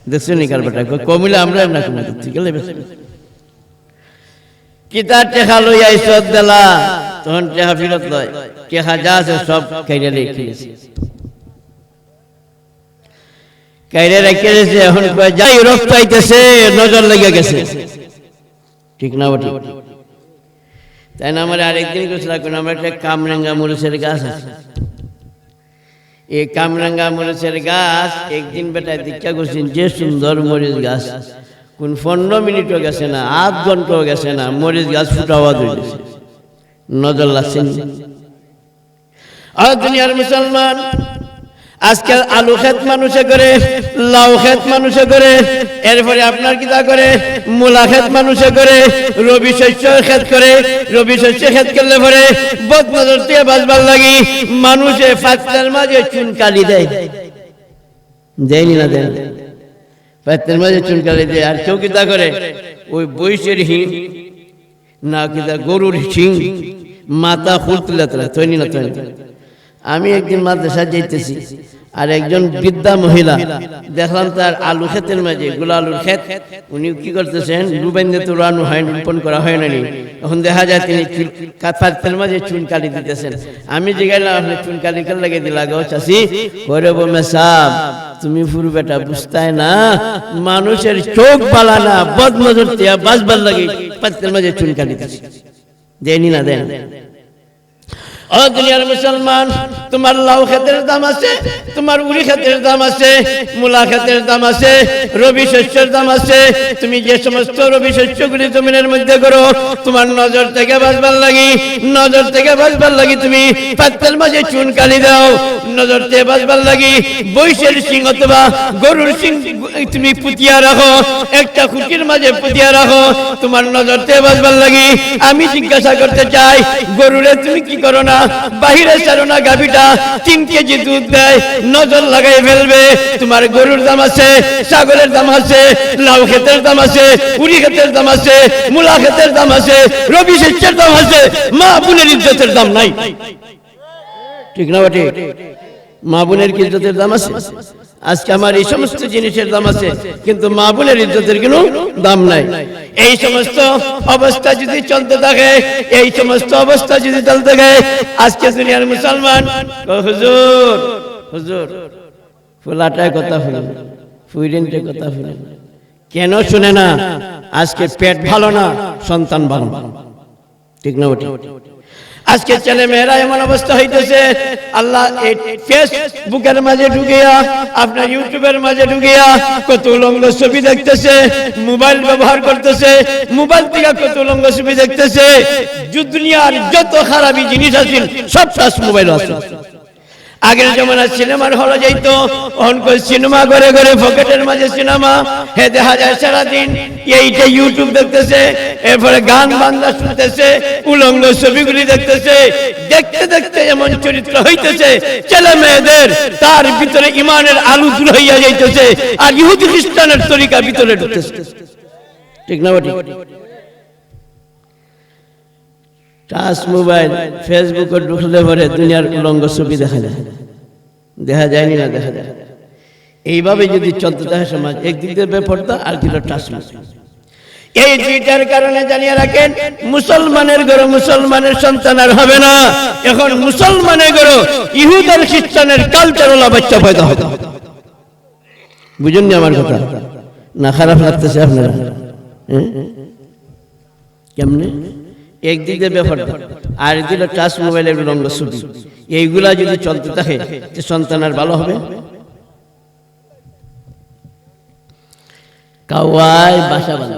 দেখছো নি কারবারটা, কমলে আমরা না কমাইতে, তুই কেন লেগেছিল? কিতার টেকা লইয়া ইসত দিলা, তখন টেকা ফিরত লয়, টেকা যা আছে সব কাইরে রেখে গেছে, কাইরে রেখে গেছে। এখন যাই রক্ত আইতেছে, নজর লেগে গেছে, ঠিক না? ঠিক। তাই না? আমার আরেকদিন গেছিলাম, আমার একটা কামরাঙ্গা মরিচের গাছ আছে, এই কামরাঙ্গা মরিচের গাছ একদিন বেটায় দীক্ষা করছেন, যে সুন্দর মরিচ গাছ, কোন 15 মিনিটও গেছে না, আধ ঘন্টাও গেছে না, মরিচ গাছ ফুটাওয়া ধরেছে, নজর লাগছেন। আর দুনিয়ার মুসলমান, আজকাল আলু ক্ষেত মানুষে করে, লাউ ক্ষেত মানুষে করে, এরপরে আপনার কিতা করে, মূলা ক্ষেত মানুষে করে, রবি শস্য ক্ষেত করে। রবি শস্য ক্ষেত করলে পরে বদনজর থেকে বাঁচবার লাগি মানুষে ফাঁকটার মাঝে চুনকালি দেয়, দেয়নি না? দেয়, ফাঁকটার মাঝে চুনকালি দেয়। আর কেউ কিতা করে, ওই বৈশের হিং না কিতা গরুর শিং মাথা খুলতুলে তৈরি না তৈরি। আমি একদিন মাদ্রাসা যাইতেছি, আর একজন বৃদ্ধা মহিলা দেখলাম তার আলু ক্ষেতের মাঝে, গুলা আলুর ক্ষেত, উনি কি করতেছেন, রুবেন্দে তো রানু হয়, রোপণ করা হয় না, এখন দেখা যায় তিনি কাতের মাঝে চুনকালি দিতেছেন। আমি জিজ্ঞাসা, আপনি চুনকালি কাল লাগে দিলা গো চাষি? করে বোমে সাহ, তুমি পুরো বেটা বুঝতাই না, মানুষের চোখ বালা না, বদনজর দিয়া বাঁচবার লাগে পাতের মাঝে চুনকালি দিতেছে, দেয়নি না? দেন। ও দুনিয়ার মুসলমান, তোমার লাউ ক্ষেতের দাম আছে, তোমার উড়ি ক্ষেতের দাম আছে, মূলা ক্ষেতের দাম আছে, রবি শস্যের দাম আছে। তুমি যে সমস্ত রবি শস্যগুলি জমিনের মধ্যে করো, তোমার নজর থেকে বাঁচবার লাগি, নজর থেকে বাঁচবার লাগি তুমি পাতের মাঝে চুনকালি দাও, নজর থেকে বাঁচবার লাগি বৈশের সিং অথবা গরুর সিং তুমি পুতিয়া রাখো, একটা খুঁটির মাঝে পুতিয়া রাখো, তোমার নজর থেকে বাঁচবার লাগি। আমি জিজ্ঞাসা করতে চাই, গরুরে তুমি কি করো না? বাহিরে ছাড়ো না, গাভীটা 3 কেজি দুধ দেয়, নজর লাগাই ফেলবে। তোমার গরুর দাম আছে, ছাগলের দাম আছে, লাউ ক্ষেতের দাম আছে, উড়ি ক্ষেতের দাম আছে, মূলা ক্ষেতের দাম আছে, রবি শস্যের দাম আছে, মা বোনের ইজ্জতের দাম নাই। ঠিক না বটে? মা বোনের কি ইজ্জতের দাম আছে? আজকে আমার এই সমস্ত জিনিসের দাম আছে, কিন্তু মা বোনের ইজ্জতের কোনো দাম নাই। এই সমস্ত অবস্থা যদি চলতে থাকে, এই সমস্ত অবস্থা যদি চলতে থাকে, আজকে দুনিয়ার মুসলমান হুজুর হুজুর ফুলাটায় কথা শুনেন, ফুইরেন্টে কথা শুনেন, কেন শুনে না? আজকে পেট ভালো না, সন্তান ভালো না। ঠিক না ওটা? আজকে ছেলে মেয়েরা এমন অবস্থা হইতেছে, আল্লাহ এই ফেসবুকের মাঝে ঢুকিয়া, আপনার ইউটিউবের মাঝে ঢুকিয়া কত উলঙ্গ ছবি দেখতেছে, মোবাইল ব্যবহার করতেছে, মোবাইল থেকে কত উলঙ্গ ছবি দেখতেছে। দুনিয়ার যত খারাপি জিনিস আছে সব টাচ মোবাইল আছে। আগের জমানার সিনেমার হলে যাইতো, অনকল সিনেমা ঘরে ঘরে পকেটের মাঝে সিনেমা, হে দেখা যায় সারাদিন এইটা ইউটিউব দেখতেছে, এরপরে গান বান্দা শুনতেছে, উলঙ্গ ছবিগুলি দেখতেছে। দেখতে দেখতে এমন চরিত্র হইতেছে ছেলে মেয়েদের, তার ভিতরে ইমানের আলু দূর হইয়া যাইতেছে, আর ইহুদি খ্রিস্টানের তরিকা ভিতরে ঢুকতেছে। ঠিক না বটি? টাচ মোবাইল ফেসবুকে ঢুকলে পরে দুনিয়ার উলঙ্গ ছবি দেখা যায়, দেখা যায়নি না? দেখা যায়। এইভাবে যদি চলতে থাকে সমাজ, একদিক দিয়ে বেপরদা, আর দিল টাচ মোবাইল। এই দুইটার কারণে জানিয়ে রাখেন, মুসলমানের ঘরে মুসলমানের সন্তান আর হবে না। এখন মুসলমানের ঘরে ইহুদের খ্রিস্টানের কালচারওয়ালা বাচ্চা পয়দা হবে। বুঝুন না আমার কথা? না খারাপ লাগতেছে আপনারা? কেমনে? একদিকে ব্যাপার, আর একদিকে টাচ মোবাইলের উলঙ্গ ছবি। এইগুলা যদি চলতে থাকে, সন্তান আর ভালো হবে? কাওয়ায় বাসা বাঁধা,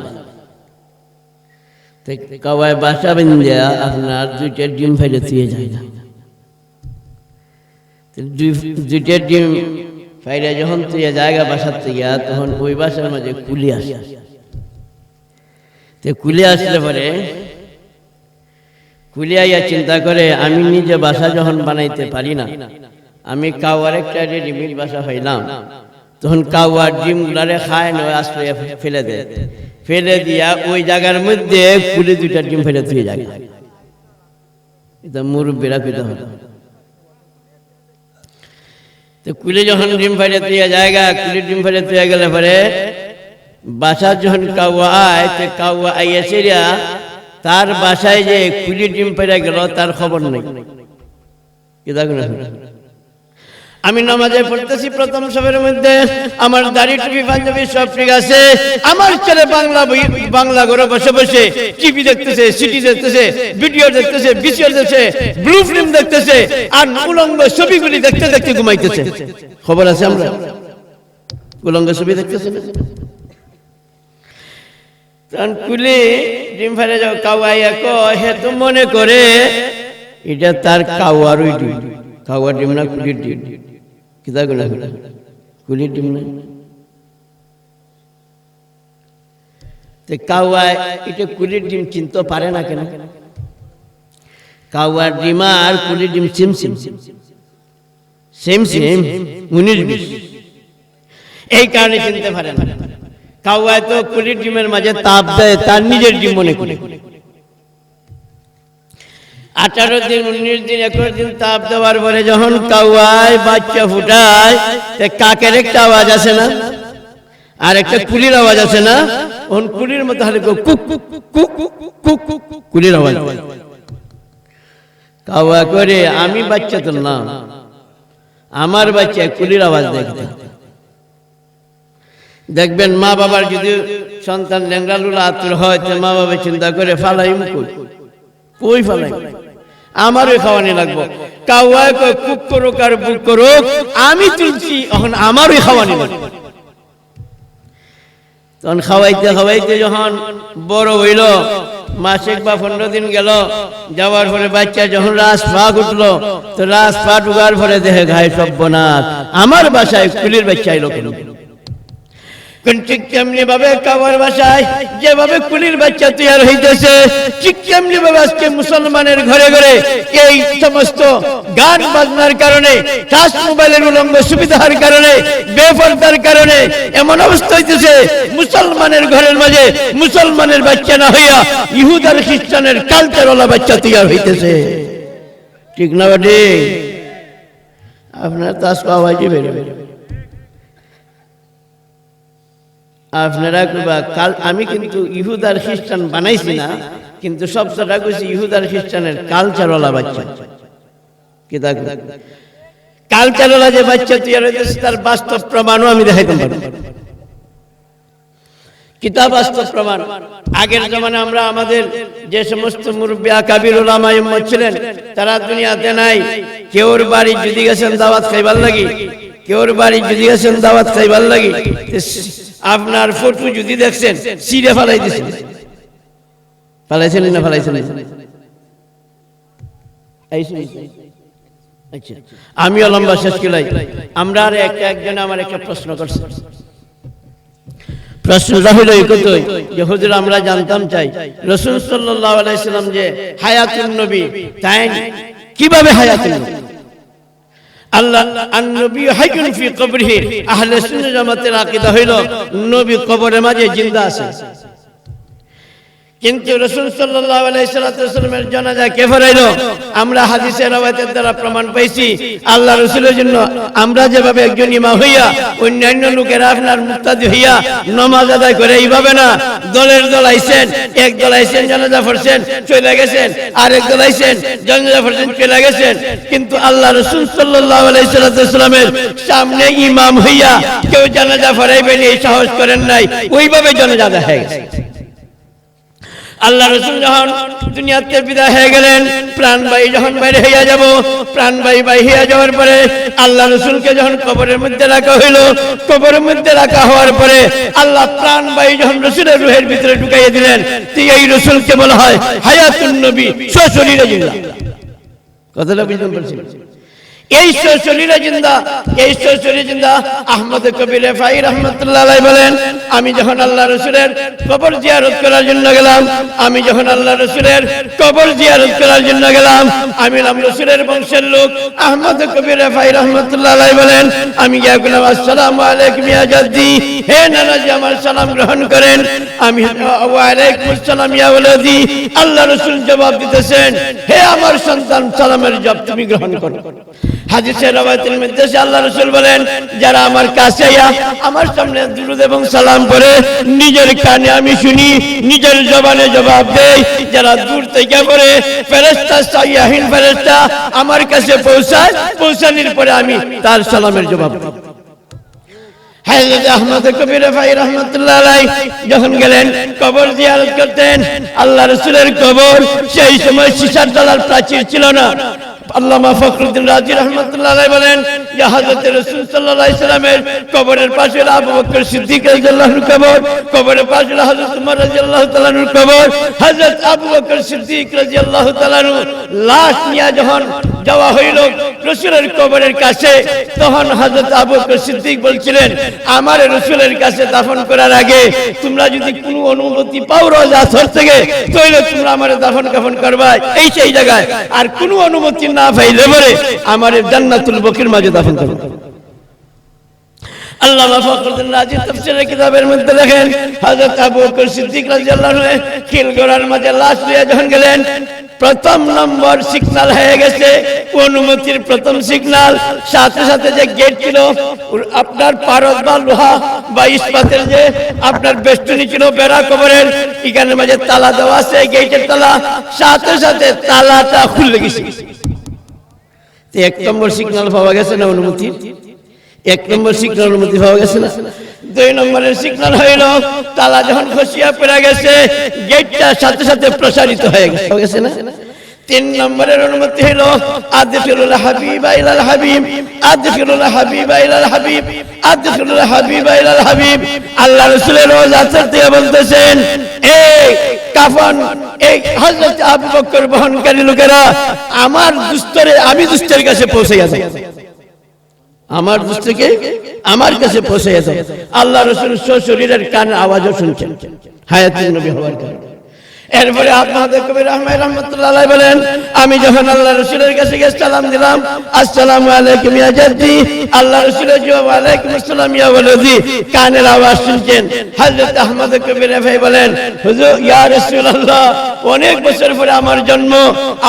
কাওয়ায় বাসা বেঁধে আপনার 2টা ডিম ফেলে দিয়ে যায় না। 2টা ডিম ফেলে যখন তুই জায়গা বাসার থেকে, তখন ওই বাসার মাঝে কুলি আসে। কুলি আসলে পরে কুলিয়াইয়া চিন্তা করে, আমি নিজে বাসা যখন বানাইতে পারি না, আমি কাওয়ার একটা রেডিমেড বাসা হইলাম, তখন কাওয়ার ডিম গুলারে খায় নয়, আশ্রয় ফেলে দেয়। ফেলে দিয়া ওই জায়গার মধ্যে কুলি 2টা ডিম ফেলে দিয়ে যায়। এটা মুরব্বীরা পেতে হবে। তো কুলি যখন ডিম ফেলে দিয়ে জায়গা, কুলি ডিম ফেলে দিয়ে গেলে পরে বাসা যখন কাওয়া আয়, তো কাওয়া আইয়া সেরিয়া তার বাসায় যে কুলি ডিম পেরে গেল, তার খবর নেই। আমি নামাজে পড়তেছি প্রথম সবের মধ্যে, আমার দাড়ি টুপি পাঞ্জাবি সব ঠিক আছে, আমার ছেলে বাংলা ঘরে বসে বসে টিভি দেখতেছে, সিটি দেখতেছে, ভিডিও দেখতেছে, বিসিআর দেখতেছে, ব্লু ফিল্ম দেখতেছে, আর উলঙ্গ ছবিগুলি দেখতে দেখতে ঘুমাইতেছে। খবর আছে আমরা? উলঙ্গ ছবি দেখতেছে না? তখন কুলি ডিম ফেলে যাও, কাওয়াইয়া কয়, হে তো মনে করে এটা তার কাওয়ার ওই ডিম, কাওয়ার ডিম না কুলির ডিম। কিতা গুলা কুলির ডিম না? কাওয়ায় এটা কুলির ডিম চিনতে পারে না কেন? কাওয়ার ডিম আর কুলির ডিম সেম সেম সেম সেম 19-20, এই কারণে চিনতে পারে না। কাওয়ায় তো কুলির ডিমের মাঝে তাপ দেয়, তার নিজের ডিম মনে করে। 18 দিন 19 দিন 21 দিন তাপ দেওয়ার পরে যখন কাওয়ায় বাচ্চা ফুটায়, কাকের একটা আওয়াজ আছে না, আর একটা কুলির আওয়াজ আছে না? ওন কুলির মতো হালে কুক কুক কুক কুক কুক কুলির আওয়াজ। কাওয়া করে, আমি বাচ্চা তো না, আমার বাচ্চা কুলির আওয়াজ দেখতে। দেখবেন মা বাবার যদি সন্তান ল্যাংড়া লুলা আতুর হয়, তো মা বাবা চিন্তা করে ফালাই কই ফালাই, আমারও খাওয়ানি লাগবো। কাওয়ায় কয় কুক করুক আর বুক করুক, আমি তুলছি, এখন আমারও খাওয়ানি লাগবে। তখন খাওয়াইতে খাওয়াইতে যখন বড় হইল, মাসিক বা 15 দিন গেল, যাওয়ার পরে বাচ্চা যখন রাস পা উঠলো, তো রাস পা ঢুকার পরে দেখে ঘাই সর্বনাশ, আমার বাসায় কুলির বাচ্চা এলো কেন? ঠিক তেমনি ভাবে কবর বাসায় যেভাবে কুলির বাচ্চা তৈরি হইতেছে, ঠিক তেমনি ভাবে আজকে মুসলমানের ঘরে ঘরে এই সমস্ত গান বাজনার কারণে, টাচ মোবাইলের উলঙ্গ সুবিধার কারণে, বেপরদার কারণে এমন অবস্থা হইতেছে মুসলমানের ঘরের মাঝে মুসলমানের বাচ্চা না হইয়া ইহুদ আর খ্রিস্টানের কালচারওয়ালা বাচ্চা তৈরি হইতেছে। ঠিক না বাটে? আপনার তো আজকে আওয়াজই বেরোবে। আপনারা কাল আমি কিন্তু ইহুদ আর খ্রিস্টান বানাইছি না, কিন্তু সবটা কইছি ইহুদ আর খ্রিস্টানের কালচারওয়ালা বাচ্চা। কি তা কালচারওয়ালা যে বাচ্চা তৈরি হইতেছে তার বাস্তব প্রমাণও আমি দেখাইতে পারি। কিতাব বাস্তব প্রমাণ। আগের জমানে আমরা আমাদের যে সমস্ত মুরব্বী আকাবির উলামা ইম্মত ছিলেন তারা দুনিয়াতে নাই। কেউর বাড়ি যদি গেছেন দাওয়াত খাইবার লাগি, কেউর বাড়ি যদি গেছেন দাওয়াত খাইবার লাগি, আপনার ফটো যদি দেখছেন সিরে ফালাই দিয়েছেন। ফালাইছিলেন না ফালাইছিলেন? আমিও লম্বা শেষ কিলাই। আমরা আর একজন আমার একটা প্রশ্ন করছে। প্রশ্নটা হলো এই কথাই যে হুজুর আমরা জানতাম চাই রাসূল সাল্লাল্লাহু আলাইহি সাল্লাম যে হায়াতুন নবী, তাই কিভাবে হায়াতুন নবী? আল্লাহ আন-নবী হাইয়ুন ফি কবরিহি। আহলে সুন্নাহ জামাতের আকীদা হইল নবী কবরের মাঝে জিন্দা আছে। কিন্তু রাসূল সাল্লাল্লাহু আলাইহি সাল্লামের জানাজা কে পড়াইলো? আমরা হাদিসের রওয়ায়াতের দ্বারা প্রমাণ পাইছি আল্লাহ রাসূলের জন্য আমরা যেভাবে একজন ইমাম হইয়া অন্যান্য লোকেরা আপনার মুক্তাদি হইয়া নামাজ আদায় করে, এইভাবে না দলের দল আইছেন, এক দল আইছেন জানাজা পড়ছেন চলে গেছেন, আরেক দল আইছেন জানাজা পড়ছেন চলে গেছেন। কিন্তু আল্লাহ রাসূল সাল্লাল্লাহু আলাইহি সাল্লামের সামনে ইমাম হইয়া কেউ জানাজা পড়াইবেন এই সাহস করেন নাই, ওইভাবে জানাজা আদায় হয়ে গেছে। আল্লাহ রাসূল যখন দুনিয়াতে বিদায় হয়ে গেলেন, প্রাণবায়ী যখন বাইরে হইয়া যাব, প্রাণবায়ী বাইরে হইয়া যাওয়ার পরে আল্লাহ রাসূলকে যখন কবরের মধ্যে রাখা হইল, কবরের মধ্যে রাখা হওয়ার পরে আল্লাহ প্রাণবায়ী যখন রাসূলের রূহের ভিতরে ঢুকাইয়া দিলেন, এই রাসূলকে বলা হয় হায়াতুন নবী, সশরীরে জিন্দা। কথাটা বুঝতে পারছেন? এই সশরীরে জিন্দা, এই সশরীরে জিন্দা। আহমদ কবির রেফাই রাহমাতুল্লাহ আলাইহি বলেন, আমি যখন আল্লাহ রাসূলের কবর জিয়ারত করার জন্য গেলাম, আমি যখন আল্লাহ রাসূলের কবর জিয়ারত করার জন্য গেলাম, আমি রাসূলের বংশের লোক। আহমদ কবির রেফাই রাহমাতুল্লাহ আলাইহি বলেন, আমি গিয়ে বললাম আসসালামু আলাইকুম ইয়া জাদ্দি, হে নানাজি আমার সালাম গ্রহণ করেন। আমি ওয়া আলাইকুম আসসালাম ইয়া ওয়ালাদি। আল্লাহ রাসূল জবাব দিতেছেন, হে আমার সন্তান, সালামের জবাব তুমি গ্রহণ করো। হাদিসের রওয়ায়াতের মধ্যে আল্লাহ রাসূল বলেন, যারা আমার কাছে আয়া আমার সামনে দুরূদ এবং সালাম করে নিজের কানে আমি শুনি, নিজের জবানে জবাব দেই, যারা দূর থেকে পড়ে ফেরেশতা সাইয়াহিন ফেরেশতা আমার কাছে পৌঁছায়, পৌঁছানোর পরে আমি তার সালামের জবাব দিই। হযরত আহমদ কবির রেফাই রাহমাতুল্লাহ আলাইহি যখন গেলেন কবর জিয়ারত করতেন, আল্লাহ রাসূলের কবর সেই সময় সীসার তলার প্রাচীর ছিল না। আল্লামা ফখরুদ্দিন রাজি রাহমাতুল্লাহ আলাইহি বলেন যে হযরত রাসূল সাল্লাল্লাহু আলাইহি সাল্লামের কবরের পাশে আবু বকর সিদ্দিক রাদিয়াল্লাহু আনহুর কবর, কবরের পাশে হযরত উমর রাদিয়াল্লাহু তাআলা আনহুর কবর। হযরত আবু বকর সিদ্দিক রাদিয়াল্লাহু তাআলা আনহু লাশ নিয়ে যখন যাওয়া হইল রাসূলের কবরের কাছে, তখন হযরত আবু বকর সিদ্দিক বলছিলেন, আমার রাসূলের কাছে দাফন করার আগে তোমরা যদি কোনো অনুমতি পাও রোজা আসর থেকে, তাহলে তোমরা আমারে দাফন কাফন করবা এই সেই জায়গায়, আর কোনো অনুমতি না পাইলে পরে আমার জান্নাতুল বকির মাঝে দাফন করবে। আল্লামা ফখরুদ্দিন রাজি তাফসীরের কিতাবের মধ্যে লেখেন, হযরত আবু বকর সিদ্দিক রাদিয়াল্লাহু আনহু খিলগড়ার মাঝে লাশ নিয়ে যখন গেলেন, প্রথম নম্বর সিগন্যাল হয়ে গেছে, অনুমতির প্রথম সিগন্যাল। সাথে সাথে যে গেট ছিল আপনার পারদ বা লোহা বা ইস্পাতের যে আপনার বেষ্টনী ছিল বেড়া কবরের, এখানে মাঝে তালা দেওয়া আছে, গেটের তালা, সাথে সাথে তালাটা খুলে গেছে। এক নম্বর সিগন্যাল পাওয়া গেছে না অনুমতি? এক নম্বর সিগন্যাল অনুমতি পাওয়া গেছে না? দুই নম্বরের সিগন্যাল হইল তালা যখন খসিয়া পড়ে গেছে, গেটটা সাথে সাথে প্রসারিত হয়ে গেছে না? তিন নম্বরের অনুমতি হইল আদখিলুল হাবিবা ইলাল হাবিব, আদখিলুল হাবিবা ইলাল হাবিব, আদখিলুল হাবিবা ইলাল হাবিব। আল্লাহ রাসূলের রওজা থেকে বলতেছেন, এই কাফন এই হযরত আবু বকর বহনকারী লোকেরা আমার দুস্তরে, আমি দুস্তের কাছে পৌঁছে গেছে। আমার দৃষ্টিকে আমার কাছে পৌঁছে যাবে। আল্লাহ রাসূল শরীরের কানে আওয়াজও শুনছেন হায়াতুন নবী হওয়ার কারণে। এরপরে আহমদ কবির আহমদ রহমাতুল্লাহ আলাইহি বলেন, আমি যখন আল্লাহ রাসূলের কাছে গিয়ে সালাম দিলাম, আসসালামু আলাইকুম ইয়া জাদ্দি, আল্লাহ রাসূলের জবাব ওয়ালাইকুম আসসালাম ইয়া ওয়ালাদি, কানের আওয়াজ শুনছেন। হযরত আহমদ কবির ভাই বলেন, হুজুর ইয়া রাসূলুল্লাহ, অনেক বছর পরে আমার জন্ম,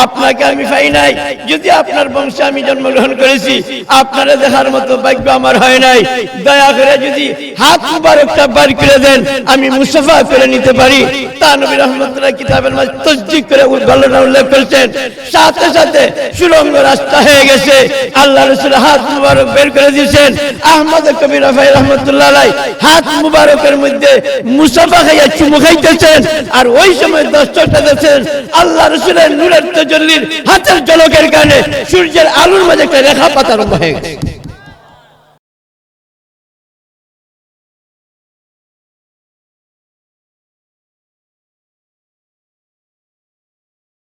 আপনাকে আমি পাই নাই, যদি আপনার বংশে আমি জন্মগ্রহণ করেছি, আপনারা দেখার মতো ভাগ্য আমার হয় নাই, দয়া করে যদি হাত মুবারকটা বার করে দেন, আমি মুসাফা করে নিতে পারি। তা নবী রাহমাতুল্লাহ কিতাবের মাঝে তাসদীক করে ঘটনা উল্লেখ করেছেন। সাথে সাথে সুরঙ্গ রাস্তা হয়ে গেছে, আল্লাহ রাসূল হাত মুবারক বের করে দিয়েছেন। আহমদ কবির ভাই রহমাতুল্লাহ আলাইহি হাত মুবারকের মধ্যে মুসাফা খাইয়া চুমু খাইতেছেন, আর ওই সময় দর্শকটা দেখছেন আল্লাহ রাসূলের নূরের তাজাল্লির হাতের ঝলকের কারণে সূর্যের আলোর মাঝে একটা রেখা পাতা আরম্ভ হয়ে গেছে।